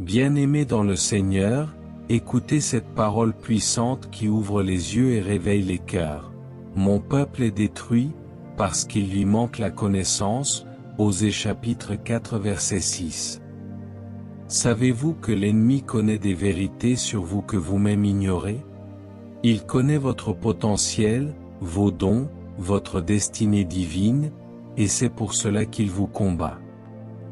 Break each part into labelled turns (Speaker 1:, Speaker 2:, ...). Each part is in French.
Speaker 1: Bien-aimés dans le Seigneur, écoutez cette parole puissante qui ouvre les yeux et réveille les cœurs. Mon peuple est détruit, parce qu'il lui manque la connaissance. Osée chapitre 4 verset 6. Savez-vous que l'ennemi connaît des vérités sur vous que vous-même ignorez? Il connaît votre potentiel, vos dons, votre destinée divine, et c'est pour cela qu'il vous combat.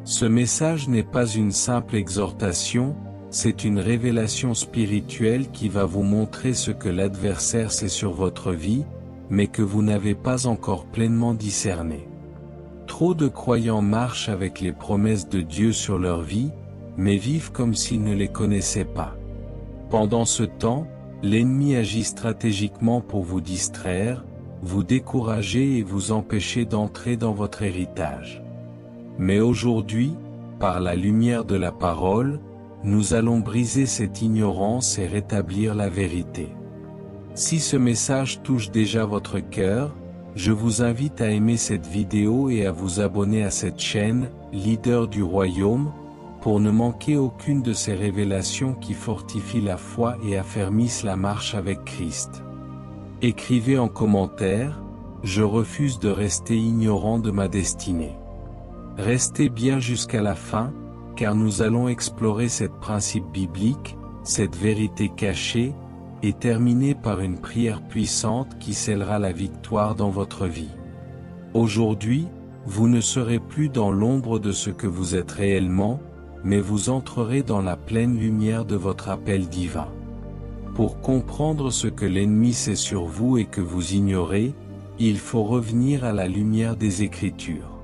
Speaker 1: Ce message n'est pas une simple exhortation, c'est une révélation spirituelle qui va vous montrer ce que l'adversaire sait sur votre vie, mais que vous n'avez pas encore pleinement discerné. Trop de croyants marchent avec les promesses de Dieu sur leur vie, mais vivent comme s'ils ne les connaissaient pas. Pendant ce temps, l'ennemi agit stratégiquement pour vous distraire, vous décourager et vous empêcher d'entrer dans votre héritage. Mais aujourd'hui, par la lumière de la parole, nous allons briser cette ignorance et rétablir la vérité. Si ce message touche déjà votre cœur, je vous invite à aimer cette vidéo et à vous abonner à cette chaîne, Leader du Royaume, pour ne manquer aucune de ces révélations qui fortifient la foi et affermissent la marche avec Christ. Écrivez en commentaire, je refuse de rester ignorant de ma destinée. Restez bien jusqu'à la fin, car nous allons explorer cette principe biblique, cette vérité cachée, et terminer par une prière puissante qui scellera la victoire dans votre vie. Aujourd'hui, vous ne serez plus dans l'ombre de ce que vous êtes réellement, mais vous entrerez dans la pleine lumière de votre appel divin. Pour comprendre ce que l'ennemi sait sur vous et que vous ignorez, il faut revenir à la lumière des Écritures.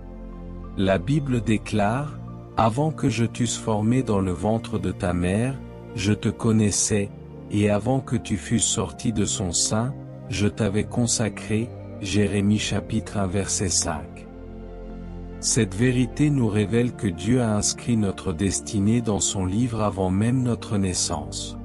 Speaker 1: La Bible déclare, « Avant que je t'eusse formé dans le ventre de ta mère, je te connaissais, et avant que tu fusses sorti de son sein, je t'avais consacré. » Jérémie chapitre 1 verset 5. Cette vérité nous révèle que Dieu a inscrit notre destinée dans son livre avant même notre naissance.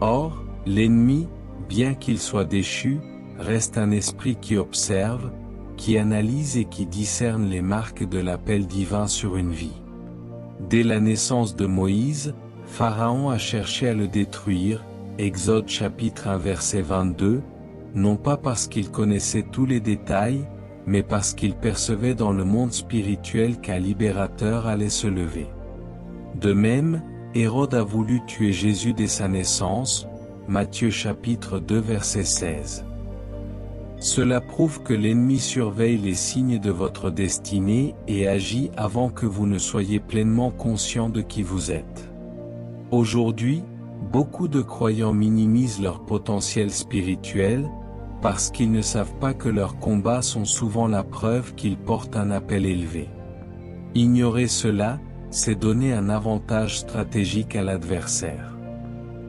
Speaker 1: Or, l'ennemi, bien qu'il soit déchu, reste un esprit qui observe, qui analyse et qui discerne les marques de l'appel divin sur une vie. Dès la naissance de Moïse, Pharaon a cherché à le détruire, Exode chapitre 1 verset 22, non pas parce qu'il connaissait tous les détails, mais parce qu'il percevait dans le monde spirituel qu'un libérateur allait se lever. De même, Hérode a voulu tuer Jésus dès sa naissance, Matthieu chapitre 2 verset 16. Cela prouve que l'ennemi surveille les signes de votre destinée et agit avant que vous ne soyez pleinement conscient de qui vous êtes. Aujourd'hui, beaucoup de croyants minimisent leur potentiel spirituel, parce qu'ils ne savent pas que leurs combats sont souvent la preuve qu'ils portent un appel élevé. Ignorer cela, c'est donner un avantage stratégique à l'adversaire.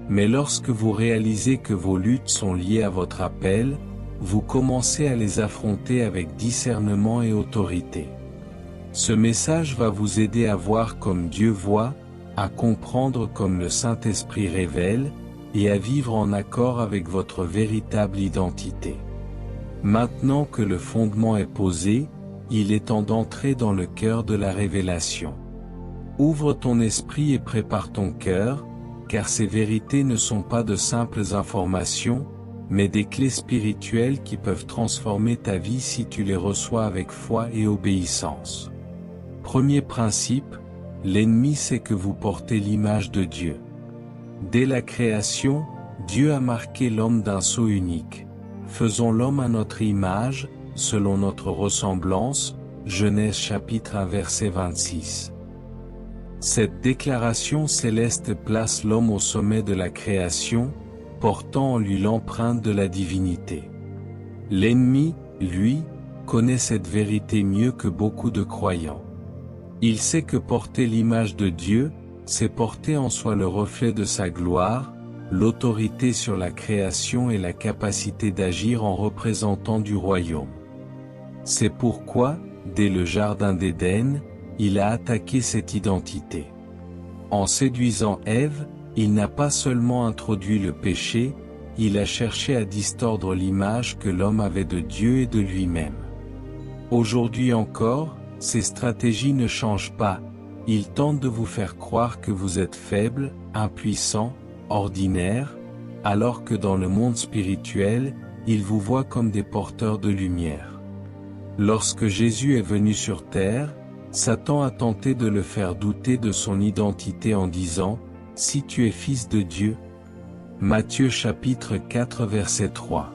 Speaker 1: Mais lorsque vous réalisez que vos luttes sont liées à votre appel, vous commencez à les affronter avec discernement et autorité. Ce message va vous aider à voir comme Dieu voit, à comprendre comme le Saint-Esprit révèle, et à vivre en accord avec votre véritable identité. Maintenant que le fondement est posé, il est temps d'entrer dans le cœur de la révélation. Ouvre ton esprit et prépare ton cœur, car ces vérités ne sont pas de simples informations, mais des clés spirituelles qui peuvent transformer ta vie si tu les reçois avec foi et obéissance. Premier principe, l'ennemi sait que vous portez l'image de Dieu. Dès la création, Dieu a marqué l'homme d'un sceau unique. Faisons l'homme à notre image, selon notre ressemblance, Genèse chapitre 1 verset 26. Cette déclaration céleste place l'homme au sommet de la création, portant en lui l'empreinte de la divinité. L'ennemi, lui, connaît cette vérité mieux que beaucoup de croyants. Il sait que porter l'image de Dieu, c'est porter en soi le reflet de sa gloire, l'autorité sur la création et la capacité d'agir en représentant du royaume. C'est pourquoi, dès le jardin d'Éden, il a attaqué cette identité. En séduisant Ève, il n'a pas seulement introduit le péché, il a cherché à distordre l'image que l'homme avait de Dieu et de lui-même. Aujourd'hui encore, ces stratégies ne changent pas, Il tente de vous faire croire que vous êtes faible, impuissant, ordinaire, alors que dans le monde spirituel, il vous voit comme des porteurs de lumière. Lorsque Jésus est venu sur terre, Satan a tenté de le faire douter de son identité en disant « Si tu es fils de Dieu ». Matthieu chapitre 4 verset 3.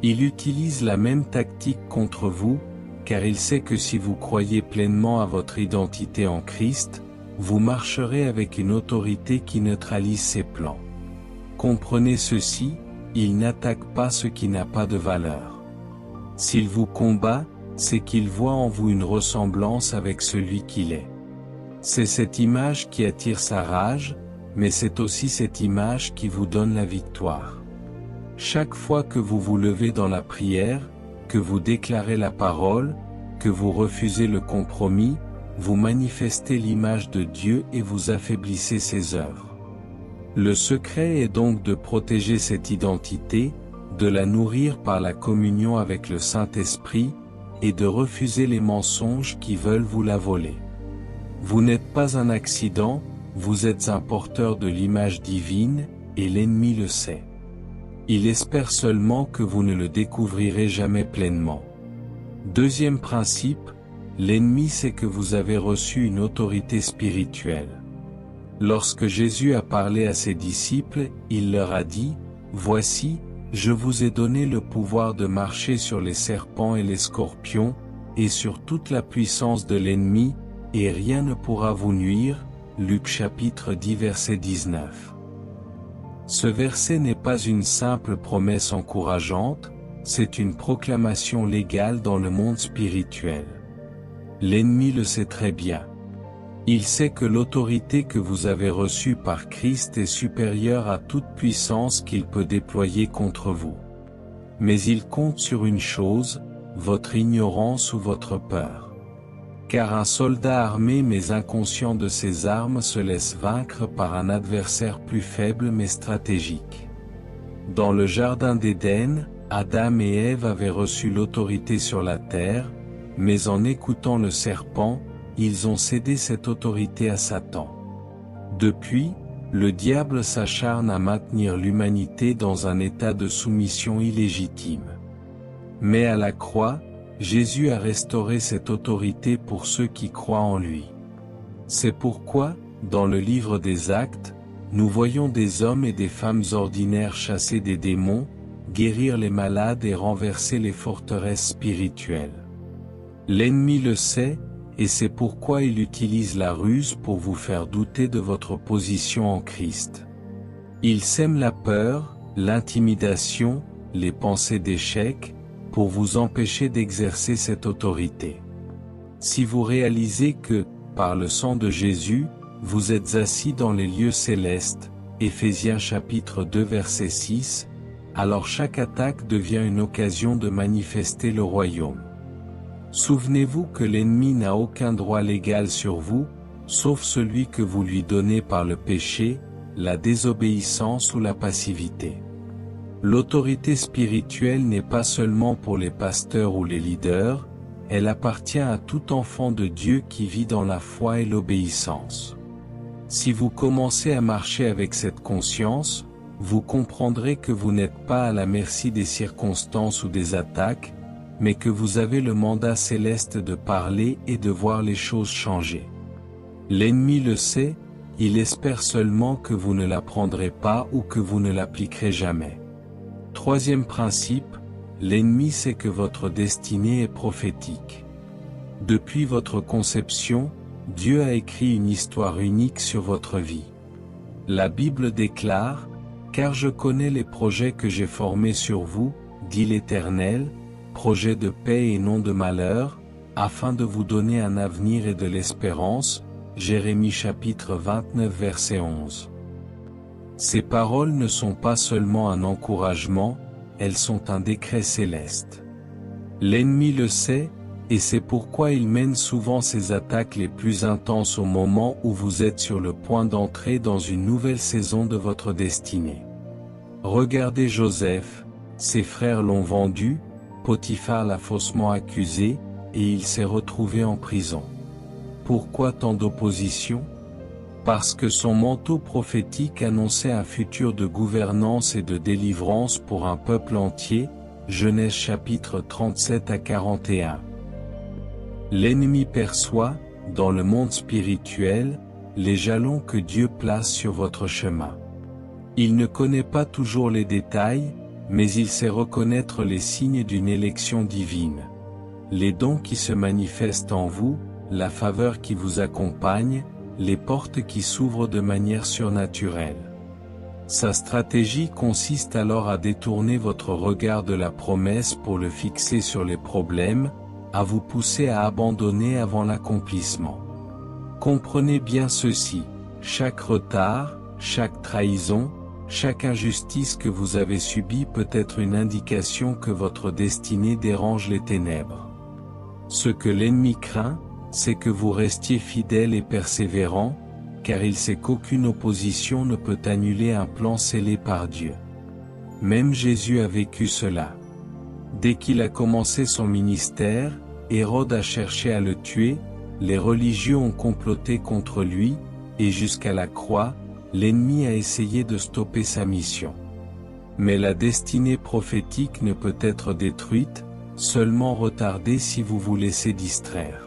Speaker 1: Il utilise la même tactique contre vous, car il sait que si vous croyez pleinement à votre identité en Christ, vous marcherez avec une autorité qui neutralise ses plans. Comprenez ceci, il n'attaque pas ce qui n'a pas de valeur. S'il vous combat, c'est qu'il voit en vous une ressemblance avec celui qu'il est. C'est cette image qui attire sa rage, mais c'est aussi cette image qui vous donne la victoire. Chaque fois que vous vous levez dans la prière, que vous déclarez la parole, que vous refusez le compromis, vous manifestez l'image de Dieu et vous affaiblissez ses œuvres. Le secret est donc de protéger cette identité, de la nourrir par la communion avec le Saint-Esprit, et de refuser les mensonges qui veulent vous la voler. Vous n'êtes pas un accident, vous êtes un porteur de l'image divine, et l'ennemi le sait. Il espère seulement que vous ne le découvrirez jamais pleinement. Deuxième principe, l'ennemi sait que vous avez reçu une autorité spirituelle. Lorsque Jésus a parlé à ses disciples, il leur a dit, « Voici, je vous ai donné le pouvoir de marcher sur les serpents et les scorpions, et sur toute la puissance de l'ennemi, et rien ne pourra vous nuire. » Luc chapitre 10 verset 19. Ce verset n'est pas une simple promesse encourageante, c'est une proclamation légale dans le monde spirituel. L'ennemi le sait très bien. Il sait que l'autorité que vous avez reçue par Christ est supérieure à toute puissance qu'il peut déployer contre vous. Mais il compte sur une chose, votre ignorance ou votre peur. Car un soldat armé mais inconscient de ses armes se laisse vaincre par un adversaire plus faible mais stratégique. Dans le jardin d'Éden, Adam et Ève avaient reçu l'autorité sur la terre, mais en écoutant le serpent, ils ont cédé cette autorité à Satan. Depuis, le diable s'acharne à maintenir l'humanité dans un état de soumission illégitime. Mais à la croix, Jésus a restauré cette autorité pour ceux qui croient en lui. C'est pourquoi, dans le livre des Actes, nous voyons des hommes et des femmes ordinaires chasser des démons, guérir les malades et renverser les forteresses spirituelles. L'ennemi le sait, et c'est pourquoi il utilise la ruse pour vous faire douter de votre position en Christ. Il sème la peur, l'intimidation, les pensées d'échec, pour vous empêcher d'exercer cette autorité. Si vous réalisez que, par le sang de Jésus, vous êtes assis dans les lieux célestes, Éphésiens chapitre 2 verset 6, alors chaque attaque devient une occasion de manifester le royaume. Souvenez-vous que l'ennemi n'a aucun droit légal sur vous, sauf celui que vous lui donnez par le péché, la désobéissance ou la passivité. L'autorité spirituelle n'est pas seulement pour les pasteurs ou les leaders, elle appartient à tout enfant de Dieu qui vit dans la foi et l'obéissance. Si vous commencez à marcher avec cette conscience, vous comprendrez que vous n'êtes pas à la merci des circonstances ou des attaques, mais que vous avez le mandat céleste de parler et de voir les choses changer. L'ennemi le sait, il espère seulement que vous ne l'apprendrez pas ou que vous ne l'appliquerez jamais. Troisième principe, l'ennemi sait que votre destinée est prophétique. Depuis votre conception, Dieu a écrit une histoire unique sur votre vie. La Bible déclare, « Car je connais les projets que j'ai formés sur vous, dit l'Éternel, projets de paix et non de malheur, afin de vous donner un avenir et de l'espérance. » Jérémie chapitre 29 verset 11. Ces paroles ne sont pas seulement un encouragement, elles sont un décret céleste. L'ennemi le sait, et c'est pourquoi il mène souvent ses attaques les plus intenses au moment où vous êtes sur le point d'entrer dans une nouvelle saison de votre destinée. Regardez Joseph, ses frères l'ont vendu, Potiphar l'a faussement accusé, et il s'est retrouvé en prison. Pourquoi tant d'opposition? Parce que son manteau prophétique annonçait un futur de gouvernance et de délivrance pour un peuple entier, Genèse chapitre 37 à 41. L'ennemi perçoit, dans le monde spirituel, les jalons que Dieu place sur votre chemin. Il ne connaît pas toujours les détails, mais il sait reconnaître les signes d'une élection divine. Les dons qui se manifestent en vous, la faveur qui vous accompagne, les portes qui s'ouvrent de manière surnaturelle. Sa stratégie consiste alors à détourner votre regard de la promesse pour le fixer sur les problèmes, à vous pousser à abandonner avant l'accomplissement. Comprenez bien ceci, chaque retard, chaque trahison, chaque injustice que vous avez subie peut être une indication que votre destinée dérange les ténèbres. Ce que l'ennemi craint, c'est que vous restiez fidèle et persévérant, car il sait qu'aucune opposition ne peut annuler un plan scellé par Dieu. Même Jésus a vécu cela. Dès qu'il a commencé son ministère, Hérode a cherché à le tuer, les religieux ont comploté contre lui, et jusqu'à la croix, l'ennemi a essayé de stopper sa mission. Mais la destinée prophétique ne peut être détruite, seulement retardée si vous vous laissez distraire.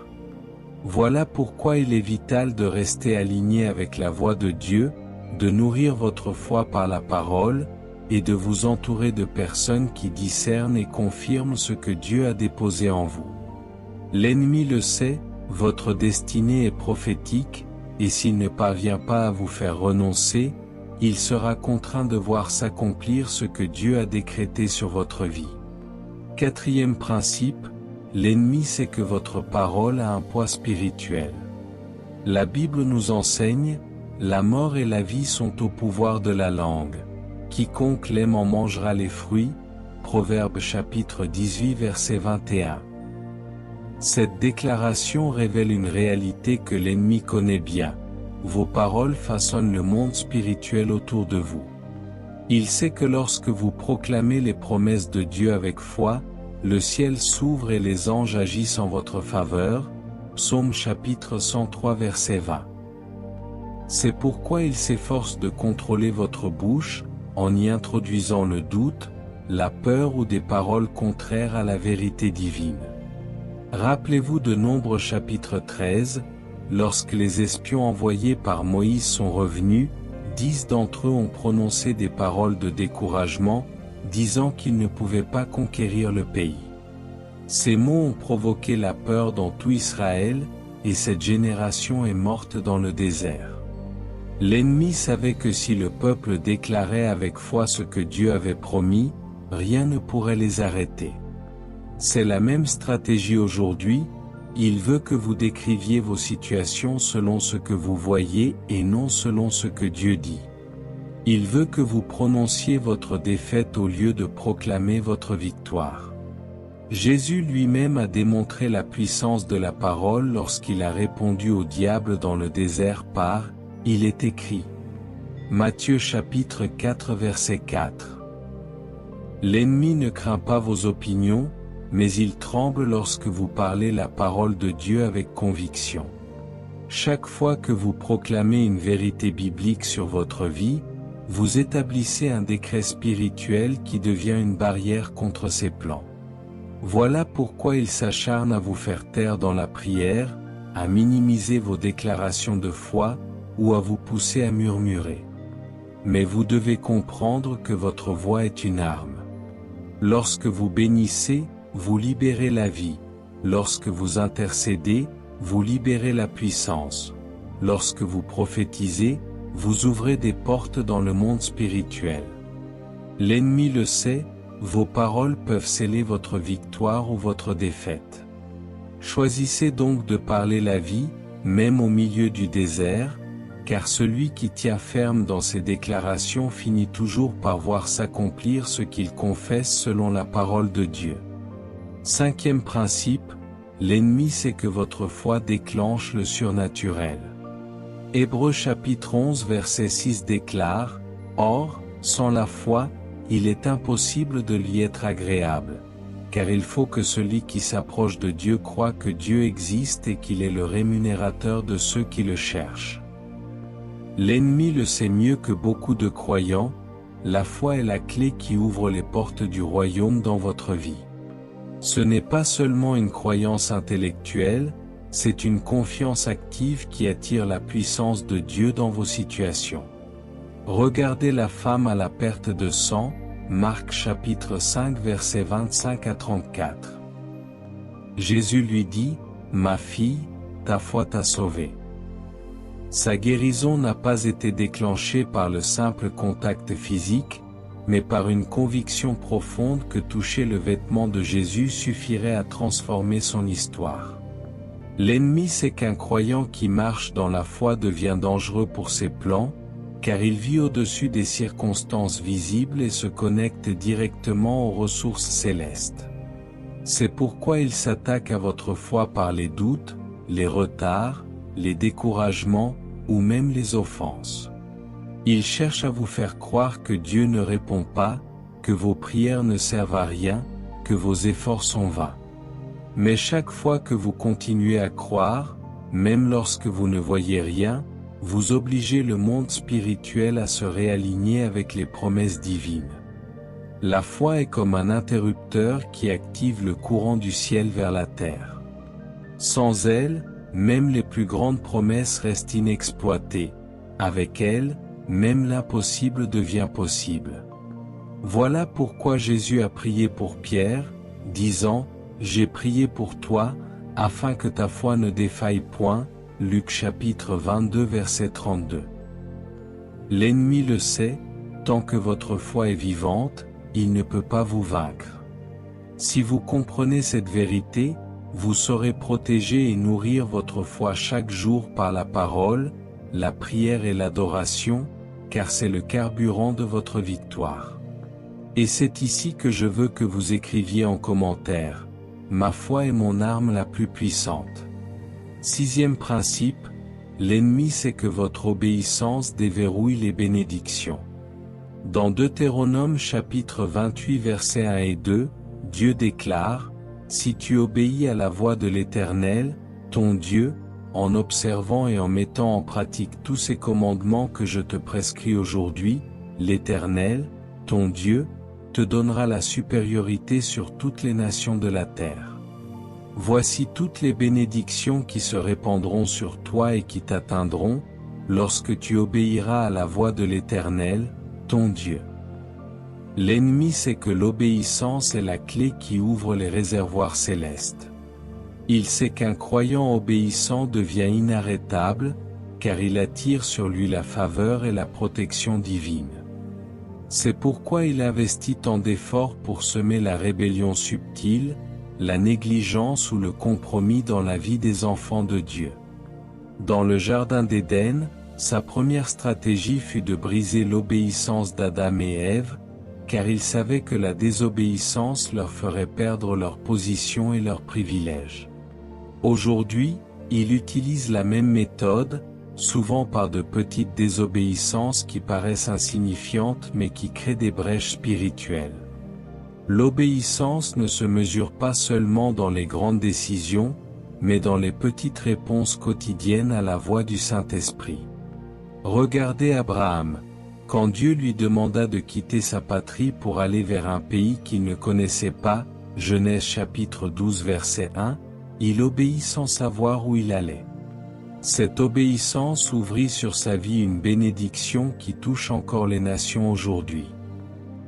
Speaker 1: Voilà pourquoi il est vital de rester aligné avec la voix de Dieu, de nourrir votre foi par la parole, et de vous entourer de personnes qui discernent et confirment ce que Dieu a déposé en vous. L'ennemi le sait, votre destinée est prophétique, et s'il ne parvient pas à vous faire renoncer, il sera contraint de voir s'accomplir ce que Dieu a décrété sur votre vie. Quatrième principe, l'ennemi sait que votre parole a un poids spirituel. La Bible nous enseigne, la mort et la vie sont au pouvoir de la langue. Quiconque l'aime en mangera les fruits. Proverbe chapitre 18 verset 21. Cette déclaration révèle une réalité que l'ennemi connaît bien. Vos paroles façonnent le monde spirituel autour de vous. Il sait que lorsque vous proclamez les promesses de Dieu avec foi, le ciel s'ouvre et les anges agissent en votre faveur. Psaume chapitre 103 verset 20. C'est pourquoi il s'efforce de contrôler votre bouche, en y introduisant le doute, la peur ou des paroles contraires à la vérité divine. Rappelez-vous de Nombres chapitre 13, lorsque les espions envoyés par Moïse sont revenus, 10 d'entre eux ont prononcé des paroles de découragement, disant qu'ils ne pouvaient pas conquérir le pays. Ces mots ont provoqué la peur dans tout Israël, et cette génération est morte dans le désert. L'ennemi savait que si le peuple déclarait avec foi ce que Dieu avait promis, rien ne pourrait les arrêter. C'est la même stratégie aujourd'hui, il veut que vous décriviez vos situations selon ce que vous voyez et non selon ce que Dieu dit. Il veut que vous prononciez votre défaite au lieu de proclamer votre victoire. Jésus lui-même a démontré la puissance de la parole lorsqu'il a répondu au diable dans le désert par « Il est écrit ». Matthieu chapitre 4 verset 4. L'ennemi ne craint pas vos opinions, mais il tremble lorsque vous parlez la parole de Dieu avec conviction. Chaque fois que vous proclamez une vérité biblique sur votre vie, vous établissez un décret spirituel qui devient une barrière contre ses plans. Voilà pourquoi il s'acharne à vous faire taire dans la prière, à minimiser vos déclarations de foi, ou à vous pousser à murmurer. Mais vous devez comprendre que votre voix est une arme. Lorsque vous bénissez, vous libérez la vie. Lorsque vous intercédez, vous libérez la puissance. Lorsque vous prophétisez, vous ouvrez des portes dans le monde spirituel. L'ennemi le sait, vos paroles peuvent sceller votre victoire ou votre défaite. Choisissez donc de parler la vie, même au milieu du désert, car celui qui tient ferme dans ses déclarations finit toujours par voir s'accomplir ce qu'il confesse selon la parole de Dieu. Cinquième principe, l'ennemi sait que votre foi déclenche le surnaturel. Hébreux chapitre 11 verset 6 déclare, « Or, sans la foi, il est impossible de lui être agréable. car il faut que celui qui s'approche de Dieu croie que Dieu existe et qu'il est le rémunérateur de ceux qui le cherchent. L'ennemi le sait mieux que beaucoup de croyants, la foi est la clé qui ouvre les portes du royaume dans votre vie. Ce n'est pas seulement une croyance intellectuelle, c'est une confiance active qui attire la puissance de Dieu dans vos situations. Regardez la femme à la perte de sang, Marc chapitre 5 versets 25 à 34. Jésus lui dit, « Ma fille, ta foi t'a sauvée. » Sa guérison n'a pas été déclenchée par le simple contact physique, mais par une conviction profonde que toucher le vêtement de Jésus suffirait à transformer son histoire. L'ennemi sait qu'un croyant qui marche dans la foi devient dangereux pour ses plans, car il vit au-dessus des circonstances visibles et se connecte directement aux ressources célestes. C'est pourquoi il s'attaque à votre foi par les doutes, les retards, les découragements, ou même les offenses. Il cherche à vous faire croire que Dieu ne répond pas, que vos prières ne servent à rien, que vos efforts sont vains. Mais chaque fois que vous continuez à croire, même lorsque vous ne voyez rien, vous obligez le monde spirituel à se réaligner avec les promesses divines. La foi est comme un interrupteur qui active le courant du ciel vers la terre. Sans elle, même les plus grandes promesses restent inexploitées. Avec elle, même l'impossible devient possible. Voilà pourquoi Jésus a prié pour Pierre, disant, « J'ai prié pour toi, afin que ta foi ne défaille point » Luc chapitre 22 verset 32. L'ennemi le sait, tant que votre foi est vivante, il ne peut pas vous vaincre. Si vous comprenez cette vérité, vous saurez protéger et nourrir votre foi chaque jour par la parole, la prière et l'adoration, car c'est le carburant de votre victoire. Et c'est ici que je veux que vous écriviez en commentaire, « Ma foi est mon arme la plus puissante ». Sixième principe, l'ennemi sait que votre obéissance déverrouille les bénédictions. Dans Deutéronome chapitre 28 versets 1 et 2, Dieu déclare, « Si tu obéis à la voix de l'Éternel, ton Dieu, en observant et en mettant en pratique tous ces commandements que je te prescris aujourd'hui, l'Éternel, ton Dieu, te donnera la supériorité sur toutes les nations de la terre. Voici toutes les bénédictions qui se répandront sur toi et qui t'atteindront, lorsque tu obéiras à la voix de l'Éternel, ton Dieu. » L'ennemi sait que l'obéissance est la clé qui ouvre les réservoirs célestes. Il sait qu'un croyant obéissant devient inarrêtable, car il attire sur lui la faveur et la protection divine. C'est pourquoi il investit tant d'efforts pour semer la rébellion subtile, la négligence ou le compromis dans la vie des enfants de Dieu. Dans le jardin d'Éden, sa première stratégie fut de briser l'obéissance d'Adam et Ève, car il savait que la désobéissance leur ferait perdre leur position et leurs privilèges. Aujourd'hui, il utilise la même méthode, souvent par de petites désobéissances qui paraissent insignifiantes mais qui créent des brèches spirituelles. L'obéissance ne se mesure pas seulement dans les grandes décisions, mais dans les petites réponses quotidiennes à la voix du Saint-Esprit. Regardez Abraham. Quand Dieu lui demanda de quitter sa patrie pour aller vers un pays qu'il ne connaissait pas, Genèse chapitre 12 verset 1, il obéit sans savoir où il allait. Cette obéissance ouvrit sur sa vie une bénédiction qui touche encore les nations aujourd'hui.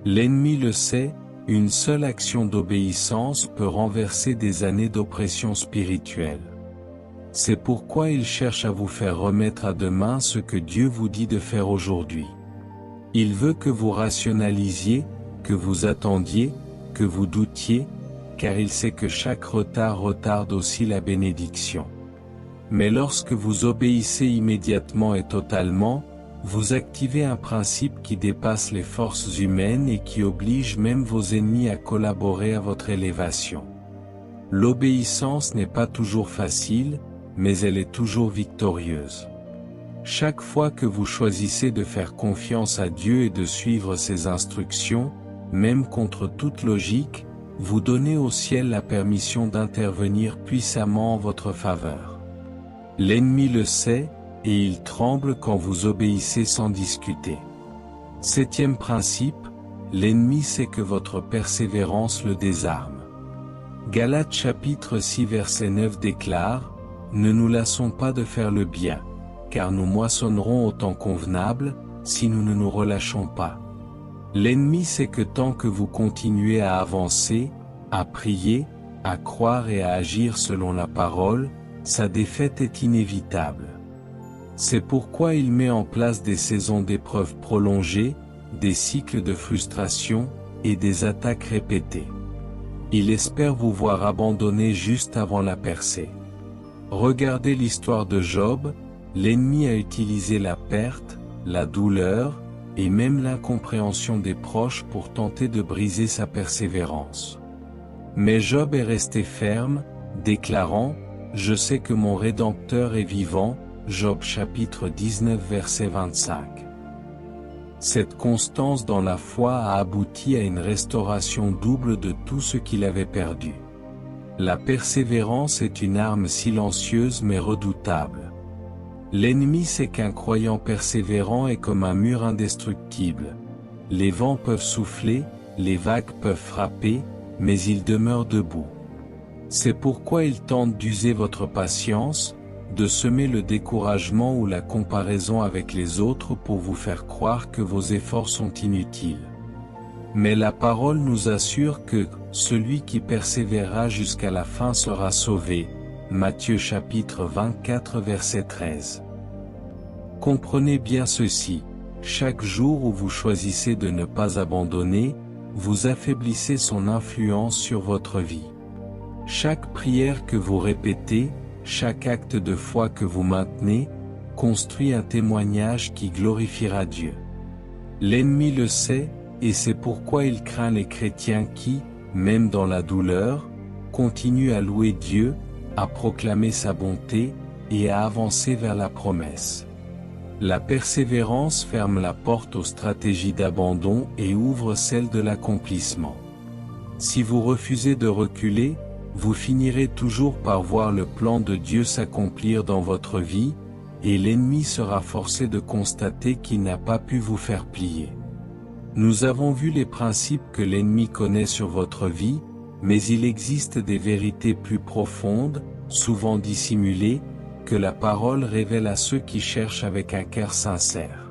Speaker 1: L'ennemi le sait, une seule action d'obéissance peut renverser des années d'oppression spirituelle. C'est pourquoi il cherche à vous faire remettre à demain ce que Dieu vous dit de faire aujourd'hui. Il veut que vous rationalisiez, que vous attendiez, que vous doutiez, car il sait que chaque retard retarde aussi la bénédiction. Mais lorsque vous obéissez immédiatement et totalement, vous activez un principe qui dépasse les forces humaines et qui oblige même vos ennemis à collaborer à votre élévation. L'obéissance n'est pas toujours facile, mais elle est toujours victorieuse. Chaque fois que vous choisissez de faire confiance à Dieu et de suivre ses instructions, même contre toute logique, vous donnez au ciel la permission d'intervenir puissamment en votre faveur. L'ennemi le sait, et il tremble quand vous obéissez sans discuter. Septième principe, l'ennemi sait que votre persévérance le désarme. Galates chapitre 6 verset 9 déclare, « Ne nous lassons pas de faire le bien, car nous moissonnerons au temps convenable, si nous ne nous relâchons pas. » L'ennemi sait que tant que vous continuez à avancer, à prier, à croire et à agir selon la parole, sa défaite est inévitable. C'est pourquoi il met en place des saisons d'épreuves prolongées, des cycles de frustration, et des attaques répétées. Il espère vous voir abandonner juste avant la percée. Regardez l'histoire de Job, l'ennemi a utilisé la perte, la douleur, et même l'incompréhension des proches pour tenter de briser sa persévérance. Mais Job est resté ferme, déclarant, « Je sais que mon Rédempteur est vivant », Job chapitre 19 verset 25. Cette constance dans la foi a abouti à une restauration double de tout ce qu'il avait perdu. La persévérance est une arme silencieuse mais redoutable. L'ennemi sait qu'un croyant persévérant est comme un mur indestructible. Les vents peuvent souffler, les vagues peuvent frapper, mais il demeure debout. C'est pourquoi il tente d'user votre patience, de semer le découragement ou la comparaison avec les autres pour vous faire croire que vos efforts sont inutiles. Mais la parole nous assure que « celui qui persévérera jusqu'à la fin sera sauvé » Matthieu chapitre 24 verset 13. Comprenez bien ceci, chaque jour où vous choisissez de ne pas abandonner, vous affaiblissez son influence sur votre vie. Chaque prière que vous répétez, chaque acte de foi que vous maintenez, construit un témoignage qui glorifiera Dieu. L'ennemi le sait, et c'est pourquoi il craint les chrétiens qui, même dans la douleur, continuent à louer Dieu, à proclamer sa bonté, et à avancer vers la promesse. La persévérance ferme la porte aux stratégies d'abandon et ouvre celle de l'accomplissement. Si vous refusez de reculer, vous finirez toujours par voir le plan de Dieu s'accomplir dans votre vie, et l'ennemi sera forcé de constater qu'il n'a pas pu vous faire plier. Nous avons vu les principes que l'ennemi connaît sur votre vie, mais il existe des vérités plus profondes, souvent dissimulées, que la parole révèle à ceux qui cherchent avec un cœur sincère.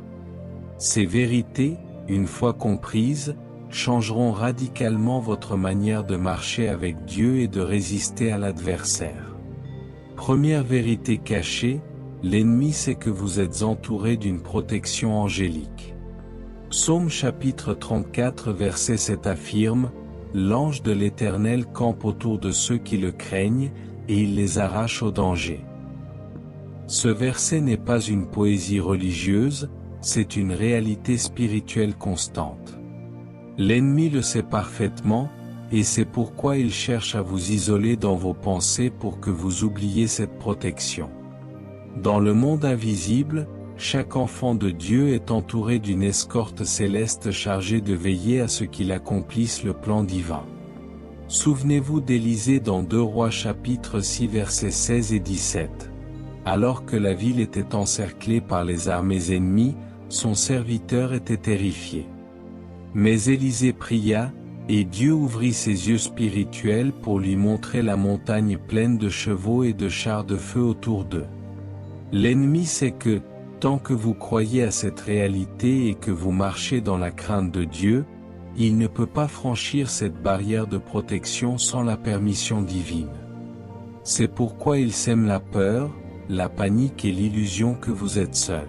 Speaker 1: Ces vérités, une fois comprises, changeront radicalement votre manière de marcher avec Dieu et de résister à l'adversaire. Première vérité cachée, l'ennemi sait que vous êtes entouré d'une protection angélique. Psaume chapitre 34 verset 7 affirme, « L'ange de l'Éternel campe autour de ceux qui le craignent, et il les arrache au danger. » Ce verset n'est pas une poésie religieuse, c'est une réalité spirituelle constante. L'ennemi le sait parfaitement, et c'est pourquoi il cherche à vous isoler dans vos pensées pour que vous oubliez cette protection. Dans le monde invisible, chaque enfant de Dieu est entouré d'une escorte céleste chargée de veiller à ce qu'il accomplisse le plan divin. Souvenez-vous d'Élisée dans 2 Rois chapitre 6 versets 16 et 17. Alors que la ville était encerclée par les armées ennemies, son serviteur était terrifié. Mais Élisée pria, et Dieu ouvrit ses yeux spirituels pour lui montrer la montagne pleine de chevaux et de chars de feu autour d'eux. L'ennemi sait que, tant que vous croyez à cette réalité et que vous marchez dans la crainte de Dieu, il ne peut pas franchir cette barrière de protection sans la permission divine. C'est pourquoi il sème la peur, la panique et l'illusion que vous êtes seul.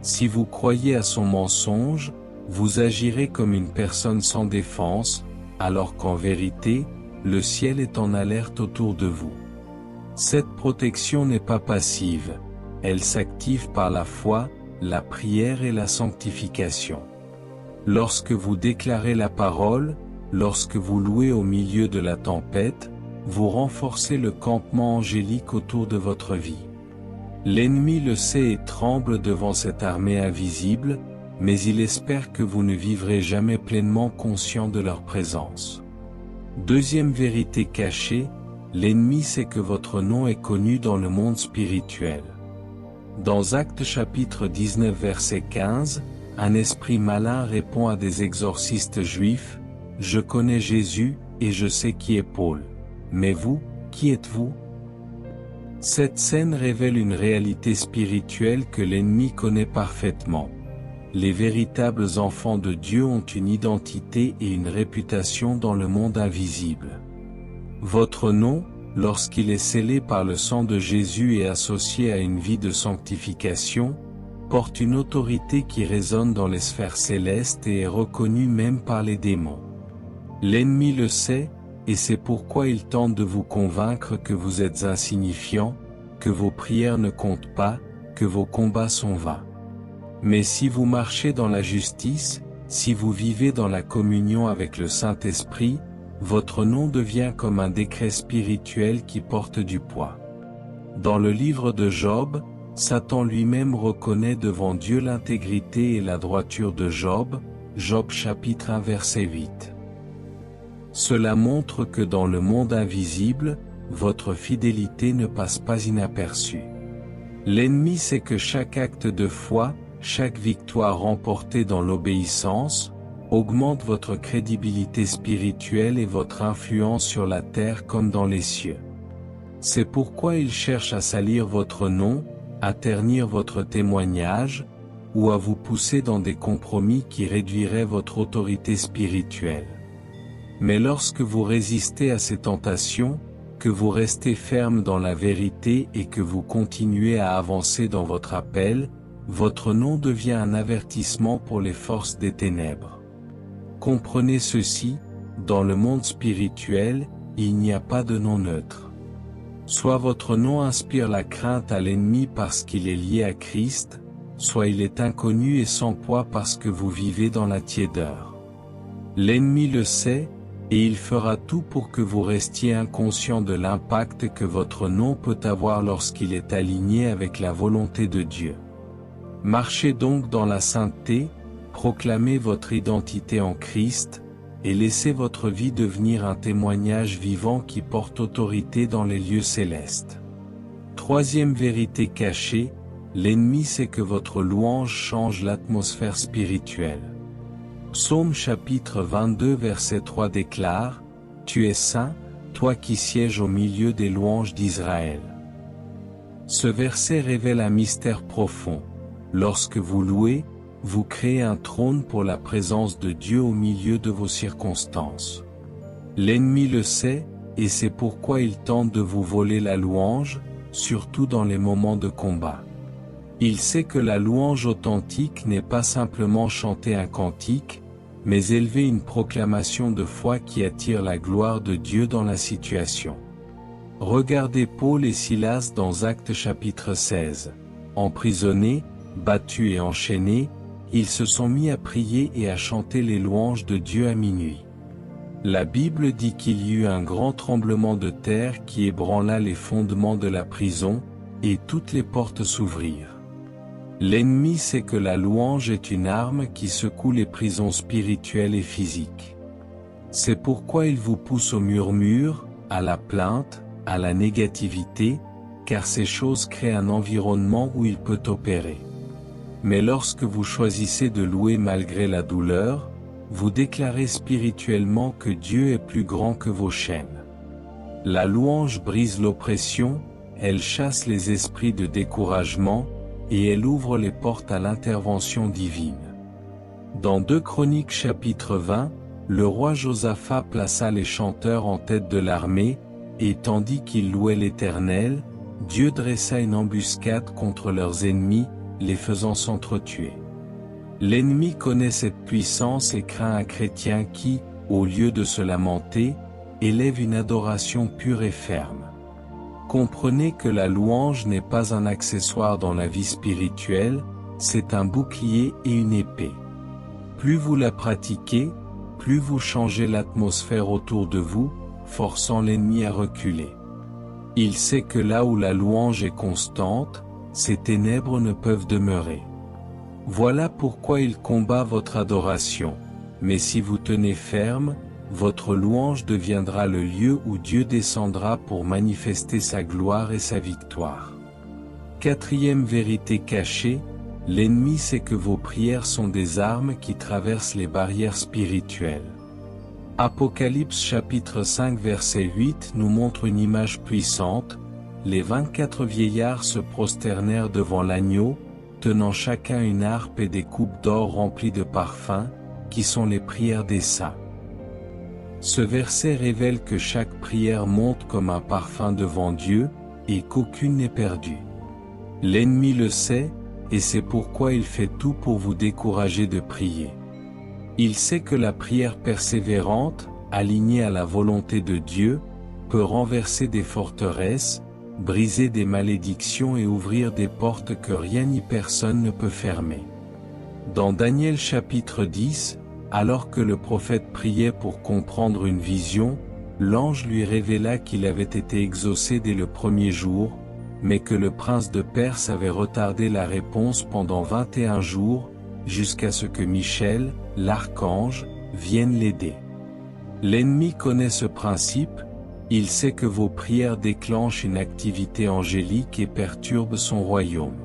Speaker 1: Si vous croyez à son mensonge, vous agirez comme une personne sans défense, alors qu'en vérité, le ciel est en alerte autour de vous. Cette protection n'est pas passive, elle s'active par la foi, la prière et la sanctification. Lorsque vous déclarez la parole, lorsque vous louez au milieu de la tempête, vous renforcez le campement angélique autour de votre vie. L'ennemi le sait et tremble devant cette armée invisible, mais il espère que vous ne vivrez jamais pleinement conscient de leur présence. Deuxième vérité cachée, l'ennemi sait que votre nom est connu dans le monde spirituel. Dans Actes chapitre 19 verset 15, un esprit malin répond à des exorcistes juifs, « Je connais Jésus, et je sais qui est Paul. Mais vous, qui êtes-vous » Cette scène révèle une réalité spirituelle que l'ennemi connaît parfaitement. Les véritables enfants de Dieu ont une identité et une réputation dans le monde invisible. Votre nom, lorsqu'il est scellé par le sang de Jésus et associé à une vie de sanctification, porte une autorité qui résonne dans les sphères célestes et est reconnue même par les démons. L'ennemi le sait, et c'est pourquoi il tente de vous convaincre que vous êtes insignifiant, que vos prières ne comptent pas, que vos combats sont vains. Mais si vous marchez dans la justice, si vous vivez dans la communion avec le Saint-Esprit, votre nom devient comme un décret spirituel qui porte du poids. Dans le livre de Job, Satan lui-même reconnaît devant Dieu l'intégrité et la droiture de Job, Job chapitre 1 verset 8. Cela montre que dans le monde invisible, votre fidélité ne passe pas inaperçue. L'ennemi sait que chaque acte de foi, chaque victoire remportée dans l'obéissance, augmente votre crédibilité spirituelle et votre influence sur la terre comme dans les cieux. C'est pourquoi il cherche à salir votre nom, à ternir votre témoignage, ou à vous pousser dans des compromis qui réduiraient votre autorité spirituelle. Mais lorsque vous résistez à ces tentations, que vous restez ferme dans la vérité et que vous continuez à avancer dans votre appel, votre nom devient un avertissement pour les forces des ténèbres. Comprenez ceci, dans le monde spirituel, il n'y a pas de nom neutre. Soit votre nom inspire la crainte à l'ennemi parce qu'il est lié à Christ, soit il est inconnu et sans poids parce que vous vivez dans la tiédeur. L'ennemi le sait, et il fera tout pour que vous restiez inconscient de l'impact que votre nom peut avoir lorsqu'il est aligné avec la volonté de Dieu. Marchez donc dans la sainteté, proclamez votre identité en Christ, et laissez votre vie devenir un témoignage vivant qui porte autorité dans les lieux célestes. Troisième vérité cachée, l'ennemi sait que votre louange change l'atmosphère spirituelle. Psaume chapitre 22 verset 3 déclare, « Tu es saint, toi qui sièges au milieu des louanges d'Israël. » Ce verset révèle un mystère profond. Lorsque vous louez, vous créez un trône pour la présence de Dieu au milieu de vos circonstances. L'ennemi le sait, et c'est pourquoi il tente de vous voler la louange, surtout dans les moments de combat. Il sait que la louange authentique n'est pas simplement chanter un cantique, mais élever une proclamation de foi qui attire la gloire de Dieu dans la situation. Regardez Paul et Silas dans Actes chapitre 16. Emprisonnés, battus et enchaînés, ils se sont mis à prier et à chanter les louanges de Dieu à minuit. La Bible dit qu'il y eut un grand tremblement de terre qui ébranla les fondements de la prison, et toutes les portes s'ouvrirent. L'ennemi sait que la louange est une arme qui secoue les prisons spirituelles et physiques. C'est pourquoi il vous pousse au murmure, à la plainte, à la négativité, car ces choses créent un environnement où il peut opérer. Mais lorsque vous choisissez de louer malgré la douleur, vous déclarez spirituellement que Dieu est plus grand que vos chaînes. La louange brise l'oppression, elle chasse les esprits de découragement, et elle ouvre les portes à l'intervention divine. Dans 2 Chroniques chapitre 20, le roi Josaphat plaça les chanteurs en tête de l'armée, et tandis qu'ils louaient l'Éternel, Dieu dressa une embuscade contre leurs ennemis, les faisant s'entretuer. L'ennemi connaît cette puissance et craint un chrétien qui, au lieu de se lamenter, élève une adoration pure et ferme. Comprenez que la louange n'est pas un accessoire dans la vie spirituelle, c'est un bouclier et une épée. Plus vous la pratiquez, plus vous changez l'atmosphère autour de vous, forçant l'ennemi à reculer. Il sait que là où la louange est constante, ces ténèbres ne peuvent demeurer. Voilà pourquoi il combat votre adoration, mais si vous tenez ferme, votre louange deviendra le lieu où Dieu descendra pour manifester sa gloire et sa victoire. Quatrième vérité cachée, l'ennemi sait que vos prières sont des armes qui traversent les barrières spirituelles. Apocalypse chapitre 5 verset 8 nous montre une image puissante. Les 24 vieillards se prosternèrent devant l'agneau, tenant chacun une harpe et des coupes d'or remplies de parfums, qui sont les prières des saints. Ce verset révèle que chaque prière monte comme un parfum devant Dieu, et qu'aucune n'est perdue. L'ennemi le sait, et c'est pourquoi il fait tout pour vous décourager de prier. Il sait que la prière persévérante, alignée à la volonté de Dieu, peut renverser des forteresses, briser des malédictions et ouvrir des portes que rien ni personne ne peut fermer. Dans Daniel chapitre 10, alors que le prophète priait pour comprendre une vision, l'ange lui révéla qu'il avait été exaucé dès le premier jour, mais que le prince de Perse avait retardé la réponse pendant 21 jours, jusqu'à ce que Michel, l'archange, vienne l'aider. L'ennemi connaît ce principe, il sait que vos prières déclenchent une activité angélique et perturbent son royaume.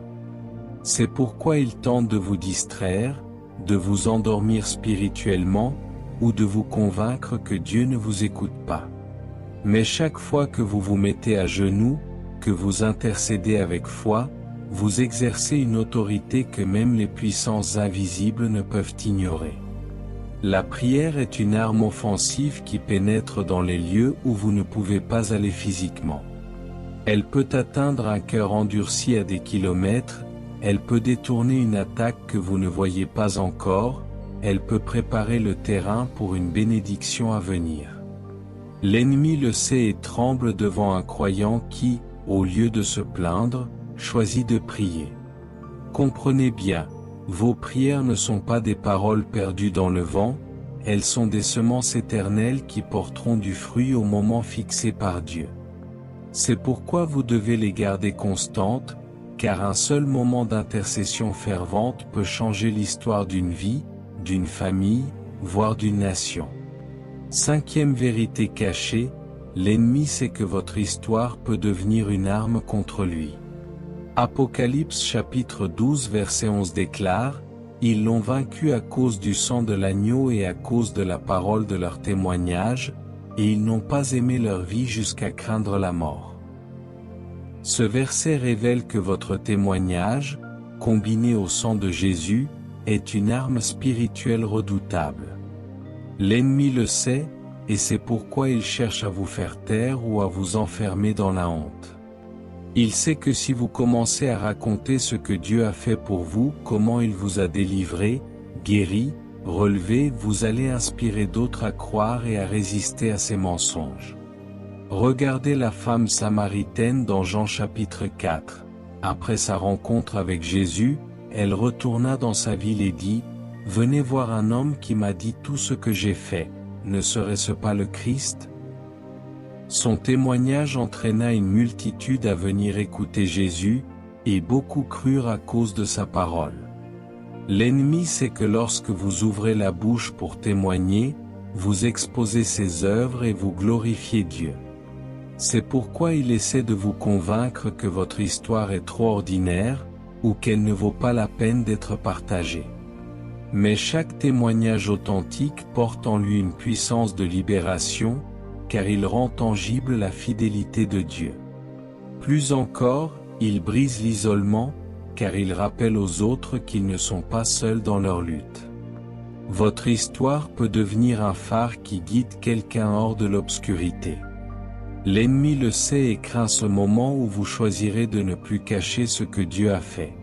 Speaker 1: C'est pourquoi il tente de vous distraire, de vous endormir spirituellement, ou de vous convaincre que Dieu ne vous écoute pas. Mais chaque fois que vous vous mettez à genoux, que vous intercédez avec foi, vous exercez une autorité que même les puissances invisibles ne peuvent ignorer. La prière est une arme offensive qui pénètre dans les lieux où vous ne pouvez pas aller physiquement. Elle peut atteindre un cœur endurci à des kilomètres, elle peut détourner une attaque que vous ne voyez pas encore, elle peut préparer le terrain pour une bénédiction à venir. L'ennemi le sait et tremble devant un croyant qui, au lieu de se plaindre, choisit de prier. Comprenez bien, vos prières ne sont pas des paroles perdues dans le vent, elles sont des semences éternelles qui porteront du fruit au moment fixé par Dieu. C'est pourquoi vous devez les garder constantes, car un seul moment d'intercession fervente peut changer l'histoire d'une vie, d'une famille, voire d'une nation. Cinquième vérité cachée, l'ennemi sait que votre histoire peut devenir une arme contre lui. Apocalypse chapitre 12 verset 11 déclare, « Ils l'ont vaincu à cause du sang de l'agneau et à cause de la parole de leur témoignage, et ils n'ont pas aimé leur vie jusqu'à craindre la mort. » Ce verset révèle que votre témoignage, combiné au sang de Jésus, est une arme spirituelle redoutable. L'ennemi le sait, et c'est pourquoi il cherche à vous faire taire ou à vous enfermer dans la honte. Il sait que si vous commencez à raconter ce que Dieu a fait pour vous, comment il vous a délivré, guéri, relevé, vous allez inspirer d'autres à croire et à résister à ces mensonges. Regardez la femme samaritaine dans Jean chapitre 4. Après sa rencontre avec Jésus, elle retourna dans sa ville et dit, « Venez voir un homme qui m'a dit tout ce que j'ai fait, ne serait-ce pas le Christ ?» Son témoignage entraîna une multitude à venir écouter Jésus, et beaucoup crurent à cause de sa parole. L'ennemi sait que lorsque vous ouvrez la bouche pour témoigner, vous exposez ses œuvres et vous glorifiez Dieu. C'est pourquoi il essaie de vous convaincre que votre histoire est trop ordinaire, ou qu'elle ne vaut pas la peine d'être partagée. Mais chaque témoignage authentique porte en lui une puissance de libération, car il rend tangible la fidélité de Dieu. Plus encore, il brise l'isolement, car il rappelle aux autres qu'ils ne sont pas seuls dans leur lutte. Votre histoire peut devenir un phare qui guide quelqu'un hors de l'obscurité. L'ennemi le sait et craint ce moment où vous choisirez de ne plus cacher ce que Dieu a fait.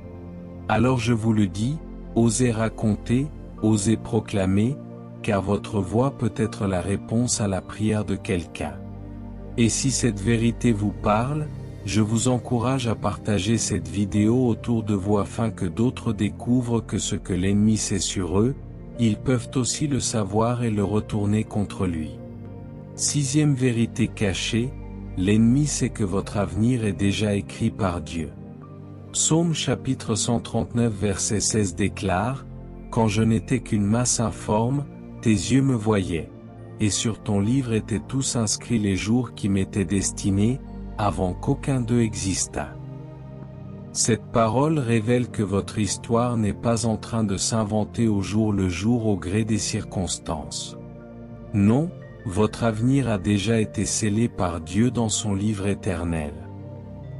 Speaker 1: Alors je vous le dis, osez raconter, osez proclamer, car votre voix peut être la réponse à la prière de quelqu'un. Et si cette vérité vous parle, je vous encourage à partager cette vidéo autour de vous afin que d'autres découvrent que ce que l'ennemi sait sur eux, ils peuvent aussi le savoir et le retourner contre lui. Sixième vérité cachée, l'ennemi sait que votre avenir est déjà écrit par Dieu. Psaume chapitre 139 verset 16 déclare, « Quand je n'étais qu'une masse informe, tes yeux me voyaient. et sur ton livre étaient tous inscrits les jours qui m'étaient destinés, avant qu'aucun d'eux existât. Cette parole révèle que votre histoire n'est pas en train de s'inventer au jour le jour au gré des circonstances. Non, votre avenir a déjà été scellé par Dieu dans son livre éternel.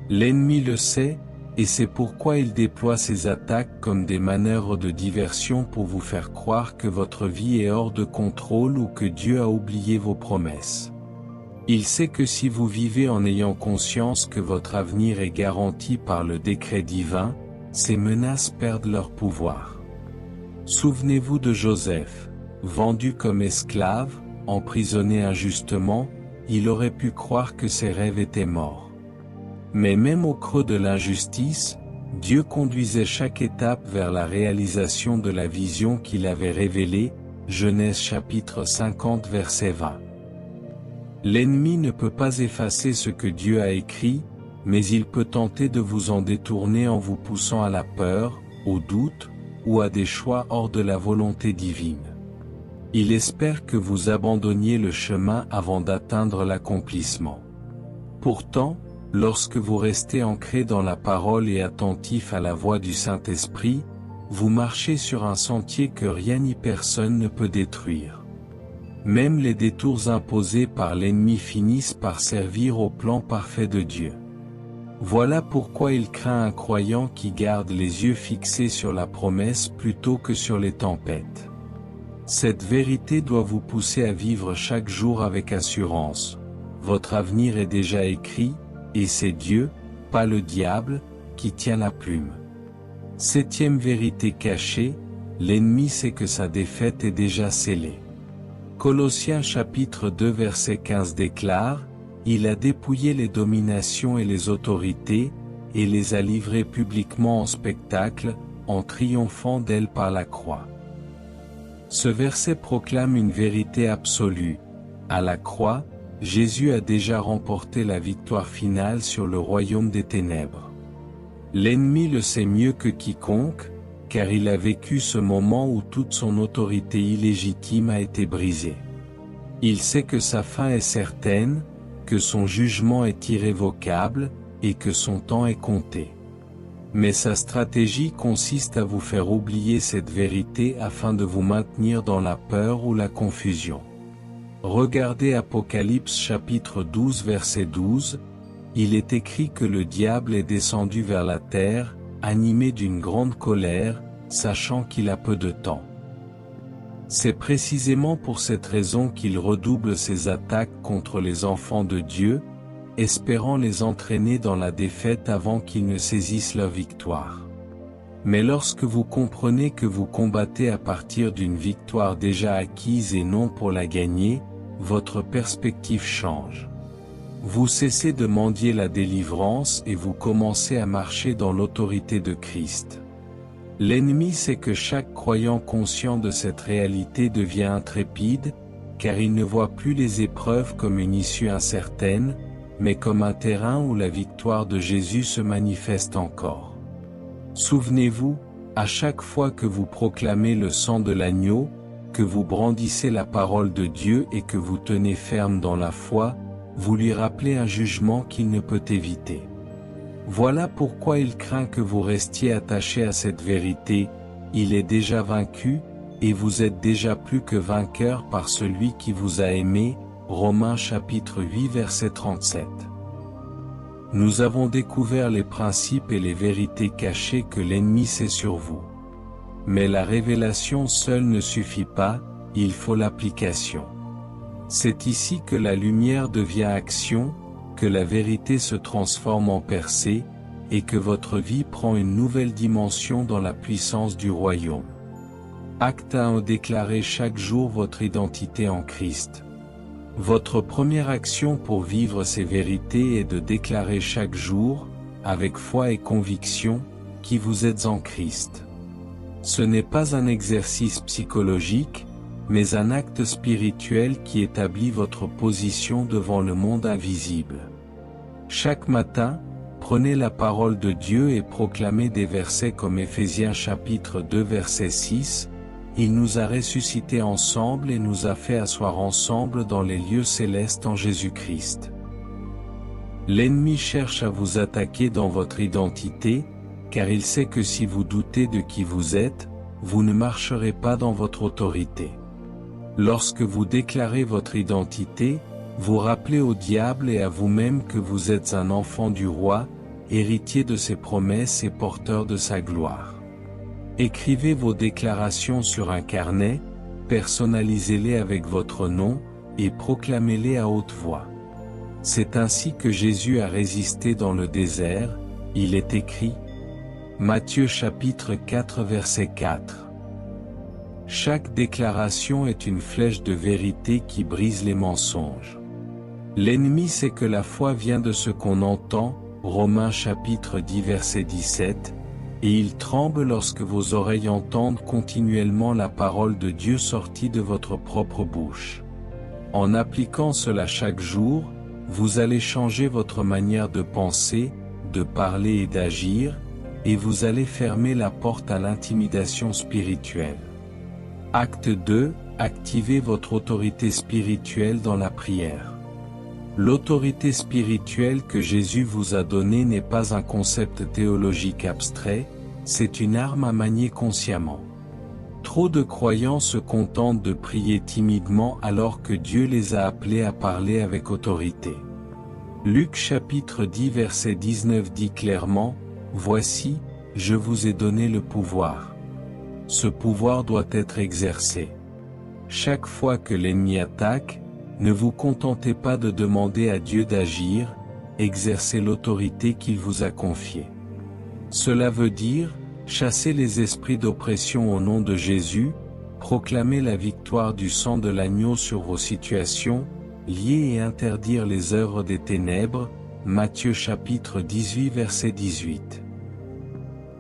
Speaker 1: L'ennemi le sait, et c'est pourquoi il déploie ses attaques comme des manœuvres de diversion pour vous faire croire que votre vie est hors de contrôle ou que Dieu a oublié vos promesses. Il sait que si vous vivez en ayant conscience que votre avenir est garanti par le décret divin, ces menaces perdent leur pouvoir. Souvenez-vous de Joseph, vendu comme esclave, emprisonné injustement, il aurait pu croire que ses rêves étaient morts. Mais même au creux de l'injustice, Dieu conduisait chaque étape vers la réalisation de la vision qu'il avait révélée, Genèse chapitre 50 verset 20. L'ennemi ne peut pas effacer ce que Dieu a écrit, mais il peut tenter de vous en détourner en vous poussant à la peur, au doute, ou à des choix hors de la volonté divine. Il espère que vous abandonniez le chemin avant d'atteindre l'accomplissement. Pourtant, lorsque vous restez ancré dans la parole et attentif à la voix du Saint-Esprit, vous marchez sur un sentier que rien ni personne ne peut détruire. Même les détours imposés par l'ennemi finissent par servir au plan parfait de Dieu. Voilà pourquoi il craint un croyant qui garde les yeux fixés sur la promesse plutôt que sur les tempêtes. Cette vérité doit vous pousser à vivre chaque jour avec assurance. Votre avenir est déjà écrit, et c'est Dieu, pas le diable, qui tient la plume. Septième vérité cachée, l'ennemi sait que sa défaite est déjà scellée. Colossiens chapitre 2 verset 15 déclare, « Il a dépouillé les dominations et les autorités, et les a livrées publiquement en spectacle, en triomphant d'elles par la croix. » Ce verset proclame une vérité absolue. À la croix, Jésus a déjà remporté la victoire finale sur le royaume des ténèbres. L'ennemi le sait mieux que quiconque, car il a vécu ce moment où toute son autorité illégitime a été brisée. Il sait que sa fin est certaine, que son jugement est irrévocable, et que son temps est compté. Mais sa stratégie consiste à vous faire oublier cette vérité afin de vous maintenir dans la peur ou la confusion. Regardez Apocalypse chapitre 12 verset 12, il est écrit que le diable est descendu vers la terre, animé d'une grande colère, sachant qu'il a peu de temps. C'est précisément pour cette raison qu'il redouble ses attaques contre les enfants de Dieu, espérant les entraîner dans la défaite avant qu'ils ne saisissent leur victoire. Mais lorsque vous comprenez que vous combattez à partir d'une victoire déjà acquise et non pour la gagner, votre perspective change. Vous cessez de mendier la délivrance et vous commencez à marcher dans l'autorité de Christ. L'ennemi sait que chaque croyant conscient de cette réalité devient intrépide, car il ne voit plus les épreuves comme une issue incertaine, mais comme un terrain où la victoire de Jésus se manifeste encore. Souvenez-vous, à chaque fois que vous proclamez le sang de l'agneau, que vous brandissez la parole de Dieu et que vous tenez ferme dans la foi, vous lui rappelez un jugement qu'il ne peut éviter. Voilà pourquoi il craint que vous restiez attaché à cette vérité, il est déjà vaincu, et vous êtes déjà plus que vainqueur par celui qui vous a aimé, Romains chapitre 8 verset 37. Nous avons découvert les principes et les vérités cachées que l'ennemi sait sur vous. Mais la révélation seule ne suffit pas, il faut l'application. C'est ici que la lumière devient action, que la vérité se transforme en percée, et que votre vie prend une nouvelle dimension dans la puissance du royaume. Acte 1. Déclarez chaque jour votre identité en Christ. Votre première action pour vivre ces vérités est de déclarer chaque jour, avec foi et conviction, qui vous êtes en Christ. Ce n'est pas un exercice psychologique, mais un acte spirituel qui établit votre position devant le monde invisible. Chaque matin, prenez la parole de Dieu et proclamez des versets comme Éphésiens chapitre 2 verset 6, « il nous a ressuscités ensemble et nous a fait asseoir ensemble dans les lieux célestes en Jésus-Christ. L'ennemi cherche à vous attaquer dans votre identité, car il sait que si vous doutez de qui vous êtes, vous ne marcherez pas dans votre autorité. Lorsque vous déclarez votre identité, vous rappelez au diable et à vous-même que vous êtes un enfant du roi, héritier de ses promesses et porteur de sa gloire. Écrivez vos déclarations sur un carnet, personnalisez-les avec votre nom, et proclamez-les à haute voix. C'est ainsi que Jésus a résisté dans le désert, il est écrit. Matthieu chapitre 4 verset 4. Chaque déclaration est une flèche de vérité qui brise les mensonges. L'ennemi sait que la foi vient de ce qu'on entend, Romains chapitre 10 verset 17, et il tremble lorsque vos oreilles entendent continuellement la parole de Dieu sortie de votre propre bouche. En appliquant cela chaque jour, vous allez changer votre manière de penser, de parler et d'agir, et vous allez fermer la porte à l'intimidation spirituelle. Acte 2, activez votre autorité spirituelle dans la prière. L'autorité spirituelle que Jésus vous a donnée n'est pas un concept théologique abstrait, c'est une arme à manier consciemment. Trop de croyants se contentent de prier timidement alors que Dieu les a appelés à parler avec autorité. Luc chapitre 10 verset 19 dit clairement, « Voici, je vous ai donné le pouvoir. » Ce pouvoir doit être exercé. Chaque fois que l'ennemi attaque, ne vous contentez pas de demander à Dieu d'agir, exercez l'autorité qu'il vous a confiée. Cela veut dire, chasser les esprits d'oppression au nom de Jésus, proclamer la victoire du sang de l'agneau sur vos situations, lier et interdire les œuvres des ténèbres, Matthieu chapitre 18 verset 18.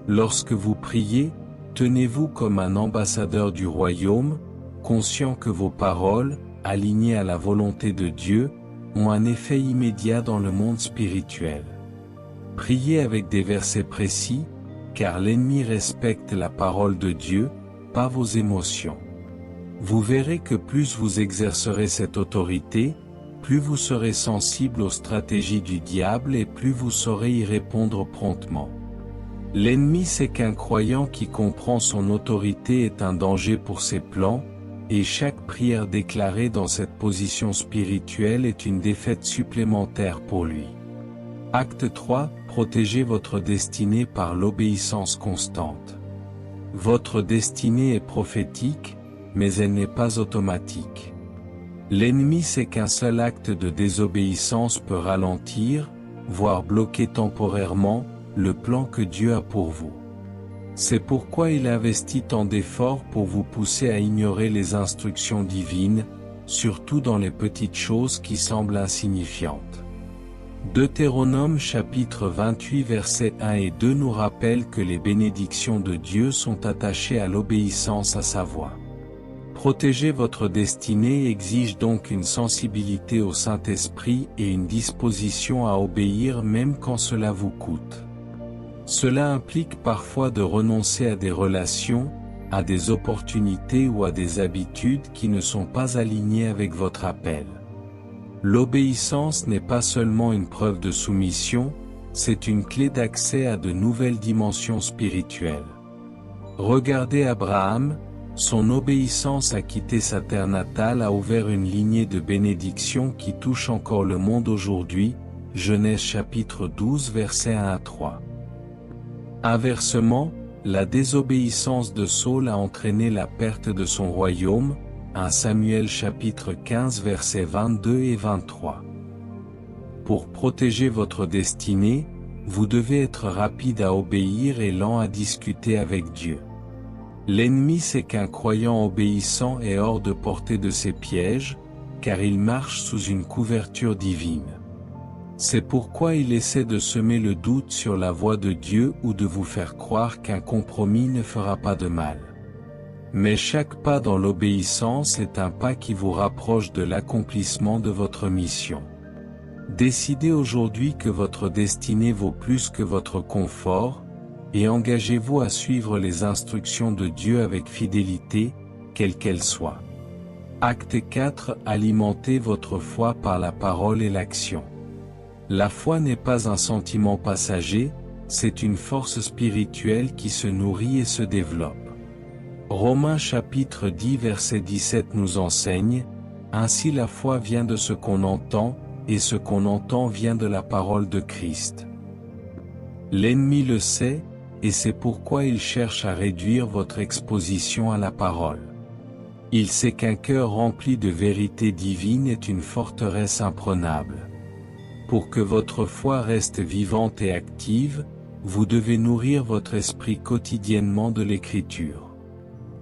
Speaker 1: Lorsque vous priez, tenez-vous comme un ambassadeur du royaume, conscient que vos paroles, alignées à la volonté de Dieu, ont un effet immédiat dans le monde spirituel. Priez avec des versets précis, car l'ennemi respecte la parole de Dieu, pas vos émotions. Vous verrez que plus vous exercerez cette autorité, plus vous serez sensible aux stratégies du diable et plus vous saurez y répondre promptement. L'ennemi sait qu'un croyant qui comprend son autorité est un danger pour ses plans, et chaque prière déclarée dans cette position spirituelle est une défaite supplémentaire pour lui. Acte 3, protégez votre destinée par l'obéissance constante. Votre destinée est prophétique, mais elle n'est pas automatique. L'ennemi sait qu'un seul acte de désobéissance peut ralentir, voire bloquer temporairement, le plan que Dieu a pour vous. C'est pourquoi il investit tant d'efforts pour vous pousser à ignorer les instructions divines, surtout dans les petites choses qui semblent insignifiantes. Deutéronome chapitre 28 versets 1 et 2 nous rappelle que les bénédictions de Dieu sont attachées à l'obéissance à sa voix. Protéger votre destinée exige donc une sensibilité au Saint-Esprit et une disposition à obéir même quand cela vous coûte. Cela implique parfois de renoncer à des relations, à des opportunités ou à des habitudes qui ne sont pas alignées avec votre appel. L'obéissance n'est pas seulement une preuve de soumission, c'est une clé d'accès à de nouvelles dimensions spirituelles. Regardez Abraham, son obéissance à quitter sa terre natale a ouvert une lignée de bénédictions qui touche encore le monde aujourd'hui, Genèse chapitre 12 versets 1 à 3. Inversement, la désobéissance de Saül a entraîné la perte de son royaume, 1 Samuel chapitre 15 versets 22 et 23. Pour protéger votre destinée, vous devez être rapide à obéir et lent à discuter avec Dieu. L'ennemi sait qu'un croyant obéissant est hors de portée de ses pièges, car il marche sous une couverture divine. C'est pourquoi il essaie de semer le doute sur la voie de Dieu ou de vous faire croire qu'un compromis ne fera pas de mal. Mais chaque pas dans l'obéissance est un pas qui vous rapproche de l'accomplissement de votre mission. Décidez aujourd'hui que votre destinée vaut plus que votre confort, et engagez-vous à suivre les instructions de Dieu avec fidélité, quelle qu'elle soit. Acte 4. Alimentez votre foi par la parole et l'action. La foi n'est pas un sentiment passager, c'est une force spirituelle qui se nourrit et se développe. Romains chapitre 10 verset 17 nous enseigne, « Ainsi la foi vient de ce qu'on entend, et ce qu'on entend vient de la parole de Christ. » L'ennemi le sait, et c'est pourquoi il cherche à réduire votre exposition à la parole. Il sait qu'un cœur rempli de vérité divine est une forteresse imprenable. Pour que votre foi reste vivante et active, vous devez nourrir votre esprit quotidiennement de l'Écriture.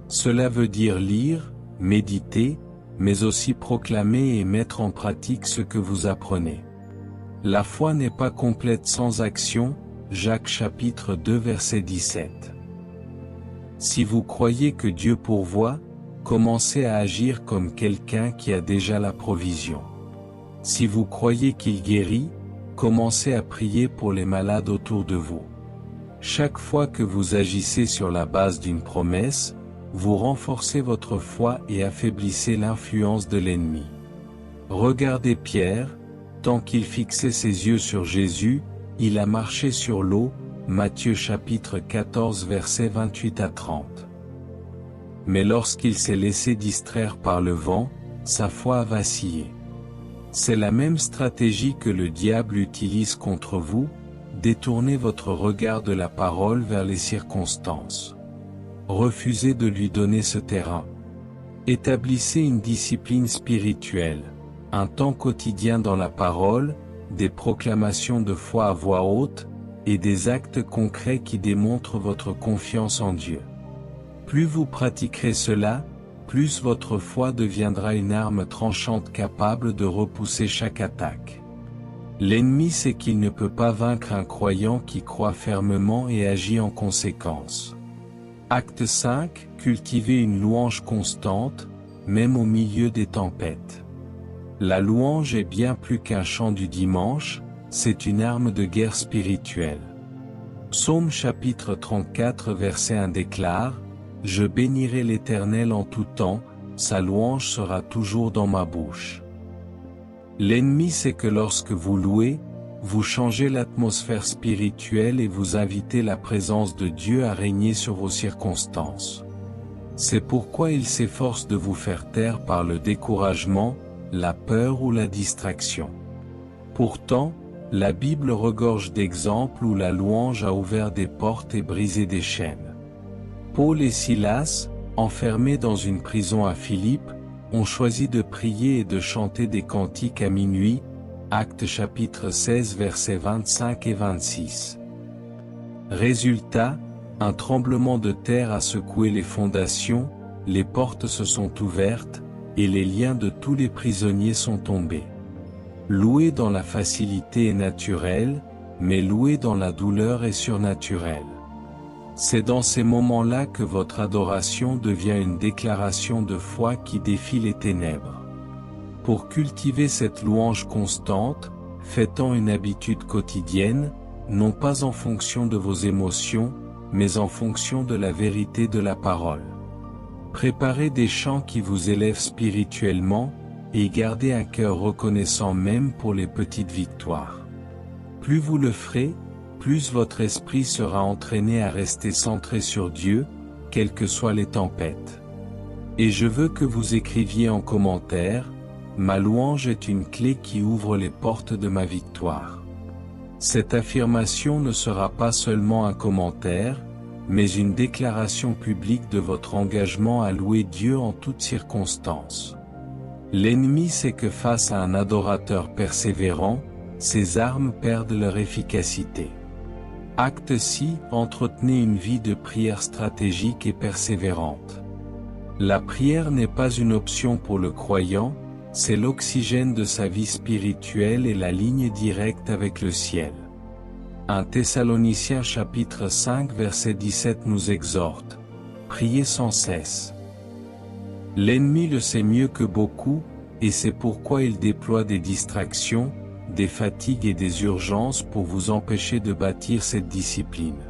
Speaker 1: Cela veut dire lire, méditer, mais aussi proclamer et mettre en pratique ce que vous apprenez. La foi n'est pas complète sans action, Jacques chapitre 2 verset 17. Si vous croyez que Dieu pourvoit, commencez à agir comme quelqu'un qui a déjà la provision. Si vous croyez qu'il guérit, commencez à prier pour les malades autour de vous. Chaque fois que vous agissez sur la base d'une promesse, vous renforcez votre foi et affaiblissez l'influence de l'ennemi. Regardez Pierre, tant qu'il fixait ses yeux sur Jésus, il a marché sur l'eau, Matthieu chapitre 14 versets 28 à 30. Mais lorsqu'il s'est laissé distraire par le vent, sa foi a vacillé. C'est la même stratégie que le diable utilise contre vous, détournez votre regard de la parole vers les circonstances. Refusez de lui donner ce terrain. Établissez une discipline spirituelle, un temps quotidien dans la parole, des proclamations de foi à voix haute, et des actes concrets qui démontrent votre confiance en Dieu. Plus vous pratiquerez cela, plus votre foi deviendra une arme tranchante capable de repousser chaque attaque. L'ennemi sait qu'il ne peut pas vaincre un croyant qui croit fermement et agit en conséquence. Acte 5. Cultivez une louange constante, même au milieu des tempêtes. La louange est bien plus qu'un chant du dimanche, c'est une arme de guerre spirituelle. Psaume chapitre 34 verset 1 déclare, « Je bénirai l'Éternel en tout temps, sa louange sera toujours dans ma bouche. » L'ennemi sait que lorsque vous louez, vous changez l'atmosphère spirituelle et vous invitez la présence de Dieu à régner sur vos circonstances. C'est pourquoi il s'efforce de vous faire taire par le découragement, la peur ou la distraction. Pourtant, la Bible regorge d'exemples où la louange a ouvert des portes et brisé des chaînes. Paul et Silas, enfermés dans une prison à Philippe, ont choisi de prier et de chanter des cantiques à minuit, Actes chapitre 16 versets 25 et 26. Résultat, un tremblement de terre a secoué les fondations, les portes se sont ouvertes, et les liens de tous les prisonniers sont tombés. Louer dans la facilité est naturel, mais louer dans la douleur est surnaturel. C'est dans ces moments-là que votre adoration devient une déclaration de foi qui défie les ténèbres. Pour cultiver cette louange constante, faites-en une habitude quotidienne, non pas en fonction de vos émotions, mais en fonction de la vérité de la parole. Préparez des chants qui vous élèvent spirituellement, et gardez un cœur reconnaissant même pour les petites victoires. Plus vous le ferez, plus votre esprit sera entraîné à rester centré sur Dieu, quelles que soient les tempêtes. Et je veux que vous écriviez en commentaire, « Ma louange est une clé qui ouvre les portes de ma victoire ». Cette affirmation ne sera pas seulement un commentaire, mais une déclaration publique de votre engagement à louer Dieu en toutes circonstances. L'ennemi sait que face à un adorateur persévérant, ses armes perdent leur efficacité. Acte 6. Entretenez une vie de prière stratégique et persévérante. La prière n'est pas une option pour le croyant, c'est l'oxygène de sa vie spirituelle et la ligne directe avec le ciel. 1 Thessaloniciens chapitre 5 verset 17 nous exhorte, « Priez sans cesse ». L'ennemi le sait mieux que beaucoup, et c'est pourquoi il déploie des distractions, des fatigues et des urgences pour vous empêcher de bâtir cette discipline.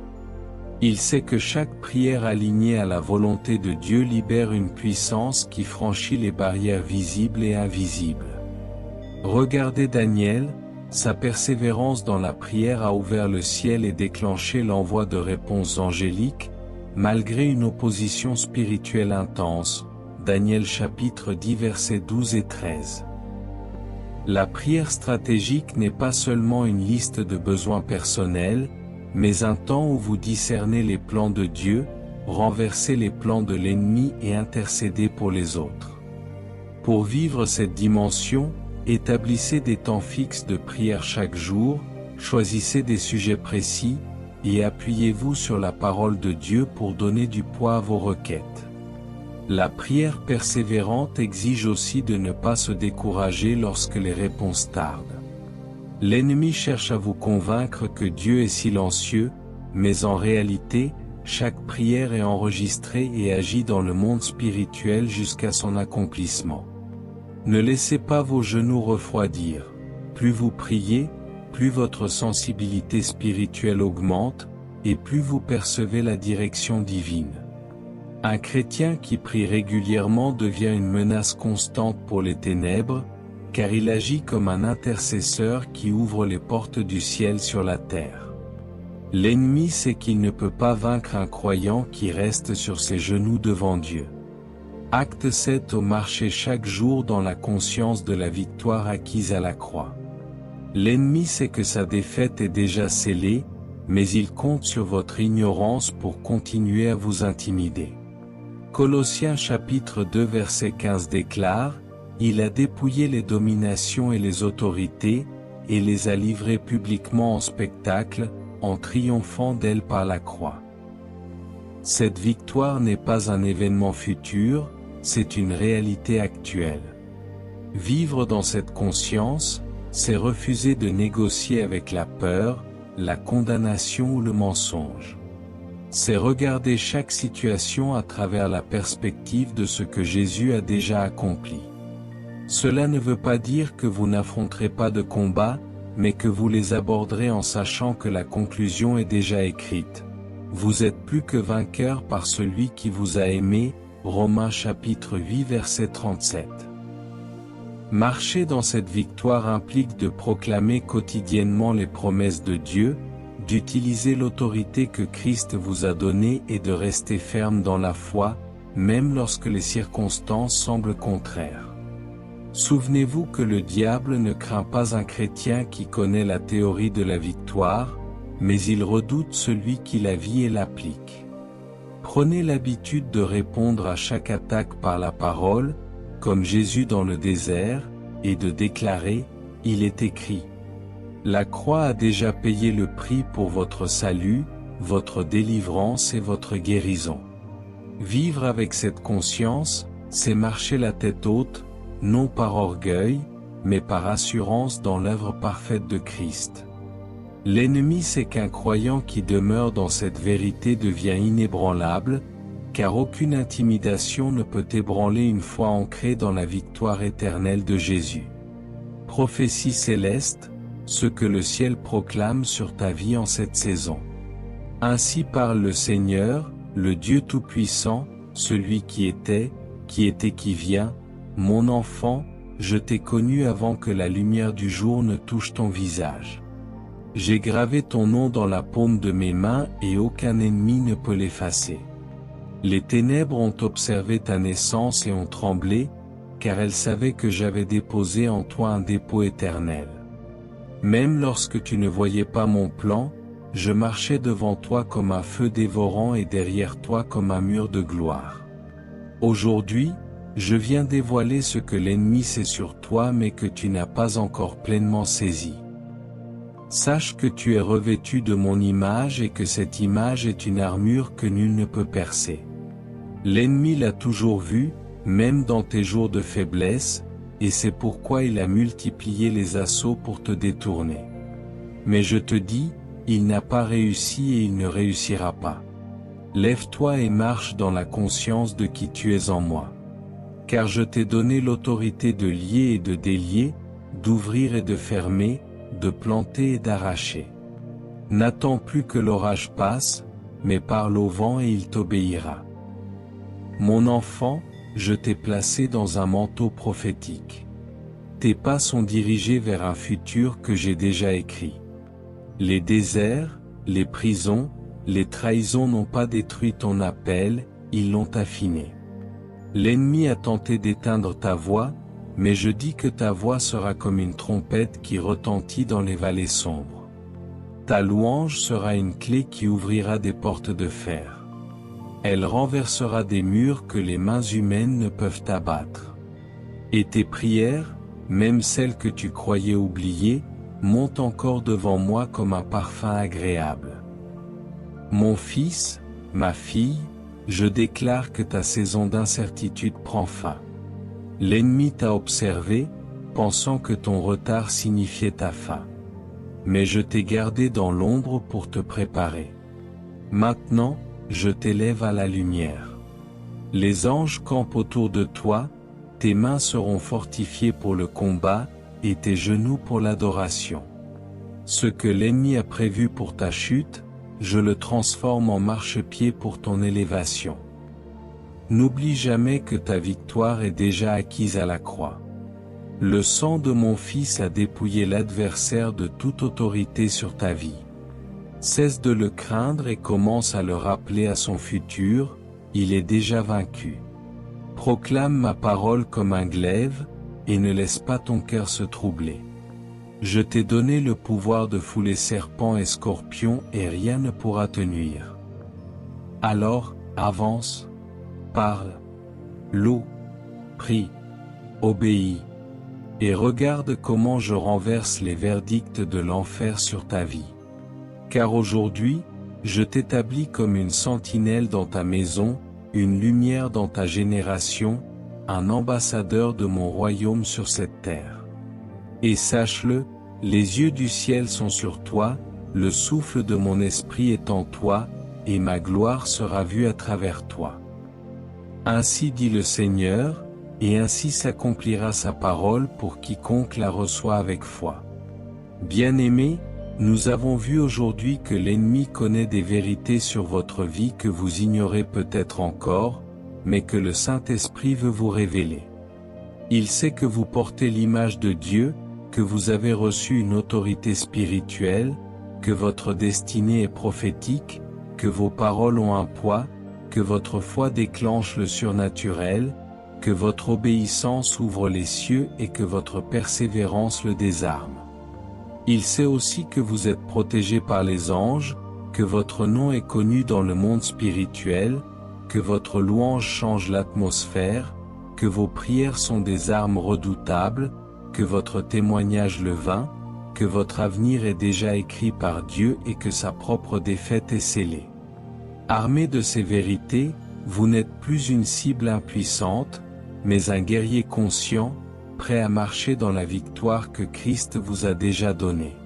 Speaker 1: Il sait que chaque prière alignée à la volonté de Dieu libère une puissance qui franchit les barrières visibles et invisibles. Regardez Daniel, sa persévérance dans la prière a ouvert le ciel et déclenché l'envoi de réponses angéliques, malgré une opposition spirituelle intense. Daniel chapitre 10 versets 12 et 13. La prière stratégique n'est pas seulement une liste de besoins personnels, mais un temps où vous discernez les plans de Dieu, renversez les plans de l'ennemi et intercédez pour les autres. Pour vivre cette dimension, établissez des temps fixes de prière chaque jour, choisissez des sujets précis, et appuyez-vous sur la parole de Dieu pour donner du poids à vos requêtes. La prière persévérante exige aussi de ne pas se décourager lorsque les réponses tardent. L'ennemi cherche à vous convaincre que Dieu est silencieux, mais en réalité, chaque prière est enregistrée et agit dans le monde spirituel jusqu'à son accomplissement. Ne laissez pas vos genoux refroidir. Plus vous priez, plus votre sensibilité spirituelle augmente, et plus vous percevez la direction divine. Un chrétien qui prie régulièrement devient une menace constante pour les ténèbres, car il agit comme un intercesseur qui ouvre les portes du ciel sur la terre. L'ennemi sait qu'il ne peut pas vaincre un croyant qui reste sur ses genoux devant Dieu. Acte 7. Au marcher chaque jour dans la conscience de la victoire acquise à la croix. L'ennemi sait que sa défaite est déjà scellée, mais il compte sur votre ignorance pour continuer à vous intimider. Colossiens chapitre 2 verset 15 déclare: « Il a dépouillé les dominations et les autorités, et les a livrées publiquement en spectacle, en triomphant d'elles par la croix. » Cette victoire n'est pas un événement futur, c'est une réalité actuelle. Vivre dans cette conscience, c'est refuser de négocier avec la peur, la condamnation ou le mensonge. C'est regarder chaque situation à travers la perspective de ce que Jésus a déjà accompli. Cela ne veut pas dire que vous n'affronterez pas de combats, mais que vous les aborderez en sachant que la conclusion est déjà écrite. Vous êtes plus que vainqueur par celui qui vous a aimé. Romains chapitre 8 verset 37. Marcher dans cette victoire implique de proclamer quotidiennement les promesses de Dieu, d'utiliser l'autorité que Christ vous a donnée et de rester ferme dans la foi, même lorsque les circonstances semblent contraires. Souvenez-vous que le diable ne craint pas un chrétien qui connaît la théorie de la victoire, mais il redoute celui qui la vit et l'applique. Prenez l'habitude de répondre à chaque attaque par la parole, comme Jésus dans le désert, et de déclarer: « Il est écrit ». La croix a déjà payé le prix pour votre salut, votre délivrance et votre guérison. Vivre avec cette conscience, c'est marcher la tête haute, non par orgueil, mais par assurance dans l'œuvre parfaite de Christ. L'ennemi sait qu'un croyant qui demeure dans cette vérité devient inébranlable, car aucune intimidation ne peut ébranler une foi ancrée dans la victoire éternelle de Jésus. Prophétie céleste, ce que le ciel proclame sur ta vie en cette saison. Ainsi parle le Seigneur, le Dieu Tout-Puissant, celui qui était, qui vient. Mon enfant, je t'ai connu avant que la lumière du jour ne touche ton visage. J'ai gravé ton nom dans la paume de mes mains et aucun ennemi ne peut l'effacer. Les ténèbres ont observé ta naissance et ont tremblé, car elles savaient que j'avais déposé en toi un dépôt éternel. Même lorsque tu ne voyais pas mon plan, je marchais devant toi comme un feu dévorant et derrière toi comme un mur de gloire. Aujourd'hui, je viens dévoiler ce que l'ennemi sait sur toi mais que tu n'as pas encore pleinement saisi. Sache que tu es revêtu de mon image et que cette image est une armure que nul ne peut percer. L'ennemi l'a toujours vu, même dans tes jours de faiblesse, et c'est pourquoi il a multiplié les assauts pour te détourner. Mais je te dis, il n'a pas réussi et il ne réussira pas. Lève-toi et marche dans la conscience de qui tu es en moi. Car je t'ai donné l'autorité de lier et de délier, d'ouvrir et de fermer, de planter et d'arracher. N'attends plus que l'orage passe, mais parle au vent et il t'obéira. Mon enfant, je t'ai placé dans un manteau prophétique. Tes pas sont dirigés vers un futur que j'ai déjà écrit. Les déserts, les prisons, les trahisons n'ont pas détruit ton appel, ils l'ont affiné. L'ennemi a tenté d'éteindre ta voix, mais je dis que ta voix sera comme une trompette qui retentit dans les vallées sombres. Ta louange sera une clé qui ouvrira des portes de fer. Elle renversera des murs que les mains humaines ne peuvent abattre. Et tes prières, même celles que tu croyais oubliées, montent encore devant moi comme un parfum agréable. Mon fils, ma fille, je déclare que ta saison d'incertitude prend fin. L'ennemi t'a observé, pensant que ton retard signifiait ta fin. Mais je t'ai gardé dans l'ombre pour te préparer. Maintenant, je t'élève à la lumière. Les anges campent autour de toi, tes mains seront fortifiées pour le combat, et tes genoux pour l'adoration. Ce que l'ennemi a prévu pour ta chute, je le transforme en marchepied pour ton élévation. N'oublie jamais que ta victoire est déjà acquise à la croix. Le sang de mon Fils a dépouillé l'adversaire de toute autorité sur ta vie. Cesse de le craindre et commence à le rappeler à son futur, il est déjà vaincu. Proclame ma parole comme un glaive, et ne laisse pas ton cœur se troubler. Je t'ai donné le pouvoir de fouler serpents et scorpions et rien ne pourra te nuire. Alors, avance, parle, loue, prie, obéis, et regarde comment je renverse les verdicts de l'enfer sur ta vie. Car aujourd'hui, je t'établis comme une sentinelle dans ta maison, une lumière dans ta génération, un ambassadeur de mon royaume sur cette terre. Et sache-le, les yeux du ciel sont sur toi, le souffle de mon esprit est en toi, et ma gloire sera vue à travers toi. Ainsi dit le Seigneur, et ainsi s'accomplira sa parole pour quiconque la reçoit avec foi. Bien-aimés, nous avons vu aujourd'hui que l'ennemi connaît des vérités sur votre vie que vous ignorez peut-être encore, mais que le Saint-Esprit veut vous révéler. Il sait que vous portez l'image de Dieu, que vous avez reçu une autorité spirituelle, que votre destinée est prophétique, que vos paroles ont un poids, que votre foi déclenche le surnaturel, que votre obéissance ouvre les cieux et que votre persévérance le désarme. Il sait aussi que vous êtes protégés par les anges, que votre nom est connu dans le monde spirituel, que votre louange change l'atmosphère, que vos prières sont des armes redoutables, que votre témoignage le vainc, que votre avenir est déjà écrit par Dieu et que sa propre défaite est scellée. Armé de ces vérités, vous n'êtes plus une cible impuissante, mais un guerrier conscient, prêt à marcher dans la victoire que Christ vous a déjà donnée.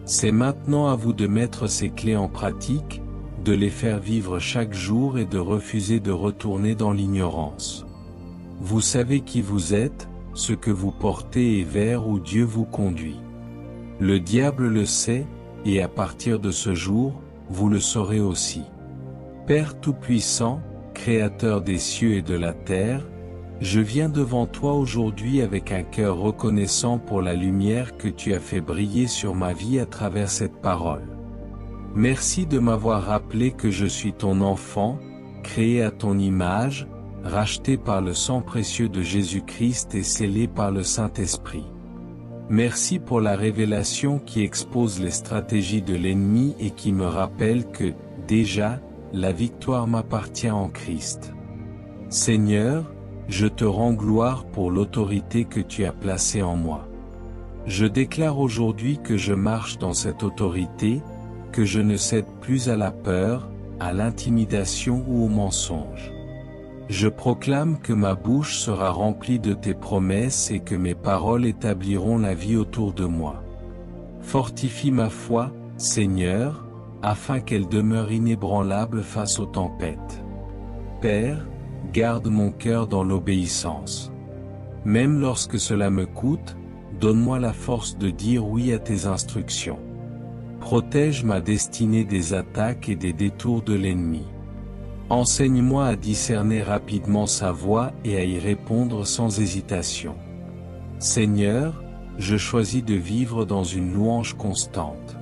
Speaker 1: C'est maintenant à vous de mettre ces clés en pratique, de les faire vivre chaque jour et de refuser de retourner dans l'ignorance. Vous savez qui vous êtes, ce que vous portez et vers où Dieu vous conduit. Le diable le sait, et à partir de ce jour, vous le saurez aussi. Père Tout-Puissant, Créateur des cieux et de la terre, je viens devant toi aujourd'hui avec un cœur reconnaissant pour la lumière que tu as fait briller sur ma vie à travers cette parole. Merci de m'avoir rappelé que je suis ton enfant, créé à ton image, racheté par le sang précieux de Jésus-Christ et scellé par le Saint-Esprit. Merci pour la révélation qui expose les stratégies de l'ennemi et qui me rappelle que, déjà, la victoire m'appartient en Christ. Seigneur, je te rends gloire pour l'autorité que tu as placée en moi. Je déclare aujourd'hui que je marche dans cette autorité, que je ne cède plus à la peur, à l'intimidation ou au mensonge. Je proclame que ma bouche sera remplie de tes promesses et que mes paroles établiront la vie autour de moi. Fortifie ma foi, Seigneur, afin qu'elle demeure inébranlable face aux tempêtes. Père, garde mon cœur dans l'obéissance. Même lorsque cela me coûte, donne-moi la force de dire oui à tes instructions. Protège ma destinée des attaques et des détours de l'ennemi. Enseigne-moi à discerner rapidement sa voix et à y répondre sans hésitation. Seigneur, je choisis de vivre dans une louange constante.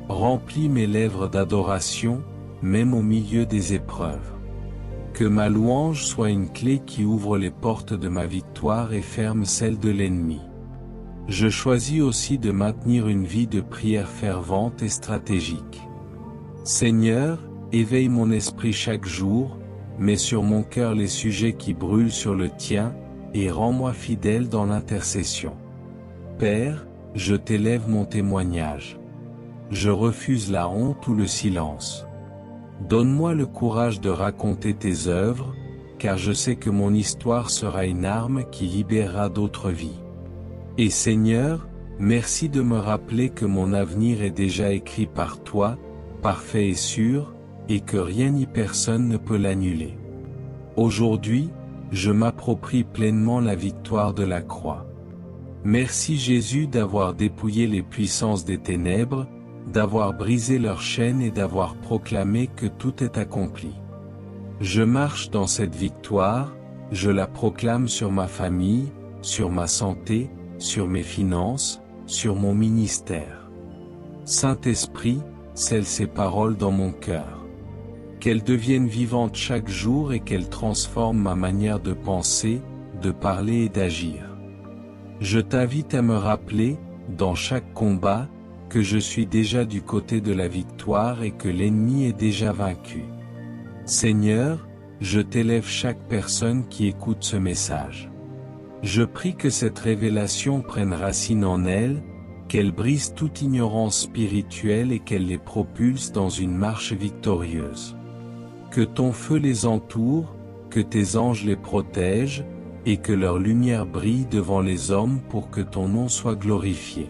Speaker 1: Remplis mes lèvres d'adoration, même au milieu des épreuves. Que ma louange soit une clé qui ouvre les portes de ma victoire et ferme celles de l'ennemi. Je choisis aussi de maintenir une vie de prière fervente et stratégique. Seigneur, éveille mon esprit chaque jour, mets sur mon cœur les sujets qui brûlent sur le tien, et rends-moi fidèle dans l'intercession. Père, je t'élève mon témoignage. Je refuse la honte ou le silence. Donne-moi le courage de raconter tes œuvres, car je sais que mon histoire sera une arme qui libérera d'autres vies. Et Seigneur, merci de me rappeler que mon avenir est déjà écrit par toi, parfait et sûr, et que rien ni personne ne peut l'annuler. Aujourd'hui, je m'approprie pleinement la victoire de la croix. Merci Jésus d'avoir dépouillé les puissances des ténèbres, d'avoir brisé leurs chaînes et d'avoir proclamé que tout est accompli. Je marche dans cette victoire, je la proclame sur ma famille, sur ma santé, sur mes finances, sur mon ministère. Saint-Esprit, scelle ces paroles dans mon cœur. Qu'elles deviennent vivantes chaque jour et qu'elles transforment ma manière de penser, de parler et d'agir. Je t'invite à me rappeler, dans chaque combat, que je suis déjà du côté de la victoire et que l'ennemi est déjà vaincu. Seigneur, je t'élève chaque personne qui écoute ce message. Je prie que cette révélation prenne racine en elle, qu'elle brise toute ignorance spirituelle et qu'elle les propulse dans une marche victorieuse. Que ton feu les entoure, que tes anges les protègent, et que leur lumière brille devant les hommes pour que ton nom soit glorifié.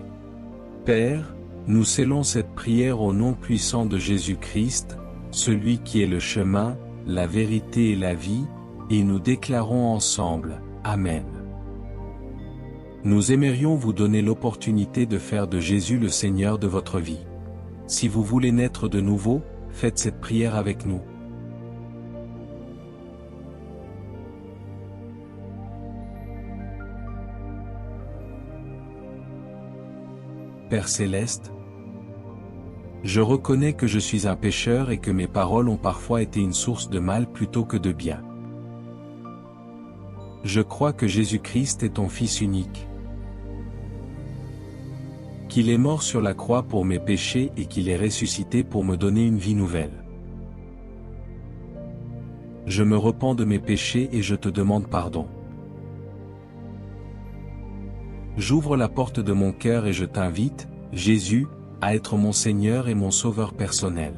Speaker 1: Père, nous scellons cette prière au nom puissant de Jésus-Christ, celui qui est le chemin, la vérité et la vie, et nous déclarons ensemble, Amen. Nous aimerions vous donner l'opportunité de faire de Jésus le Seigneur de votre vie. Si vous voulez naître de nouveau, faites cette prière avec nous. Père Céleste, je reconnais que je suis un pécheur et que mes paroles ont parfois été une source de mal plutôt que de bien. Je crois que Jésus-Christ est ton Fils unique, qu'il est mort sur la croix pour mes péchés et qu'il est ressuscité pour me donner une vie nouvelle. Je me repens de mes péchés et je te demande pardon. J'ouvre la porte de mon cœur et je t'invite, Jésus, à être mon Seigneur et mon Sauveur personnel.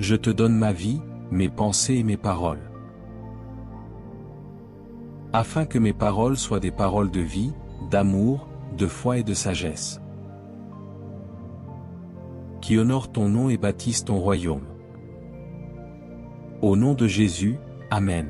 Speaker 1: Je te donne ma vie, mes pensées et mes paroles. Afin que mes paroles soient des paroles de vie, d'amour, de foi et de sagesse, qui honorent ton nom et bâtissent ton royaume. Au nom de Jésus, Amen.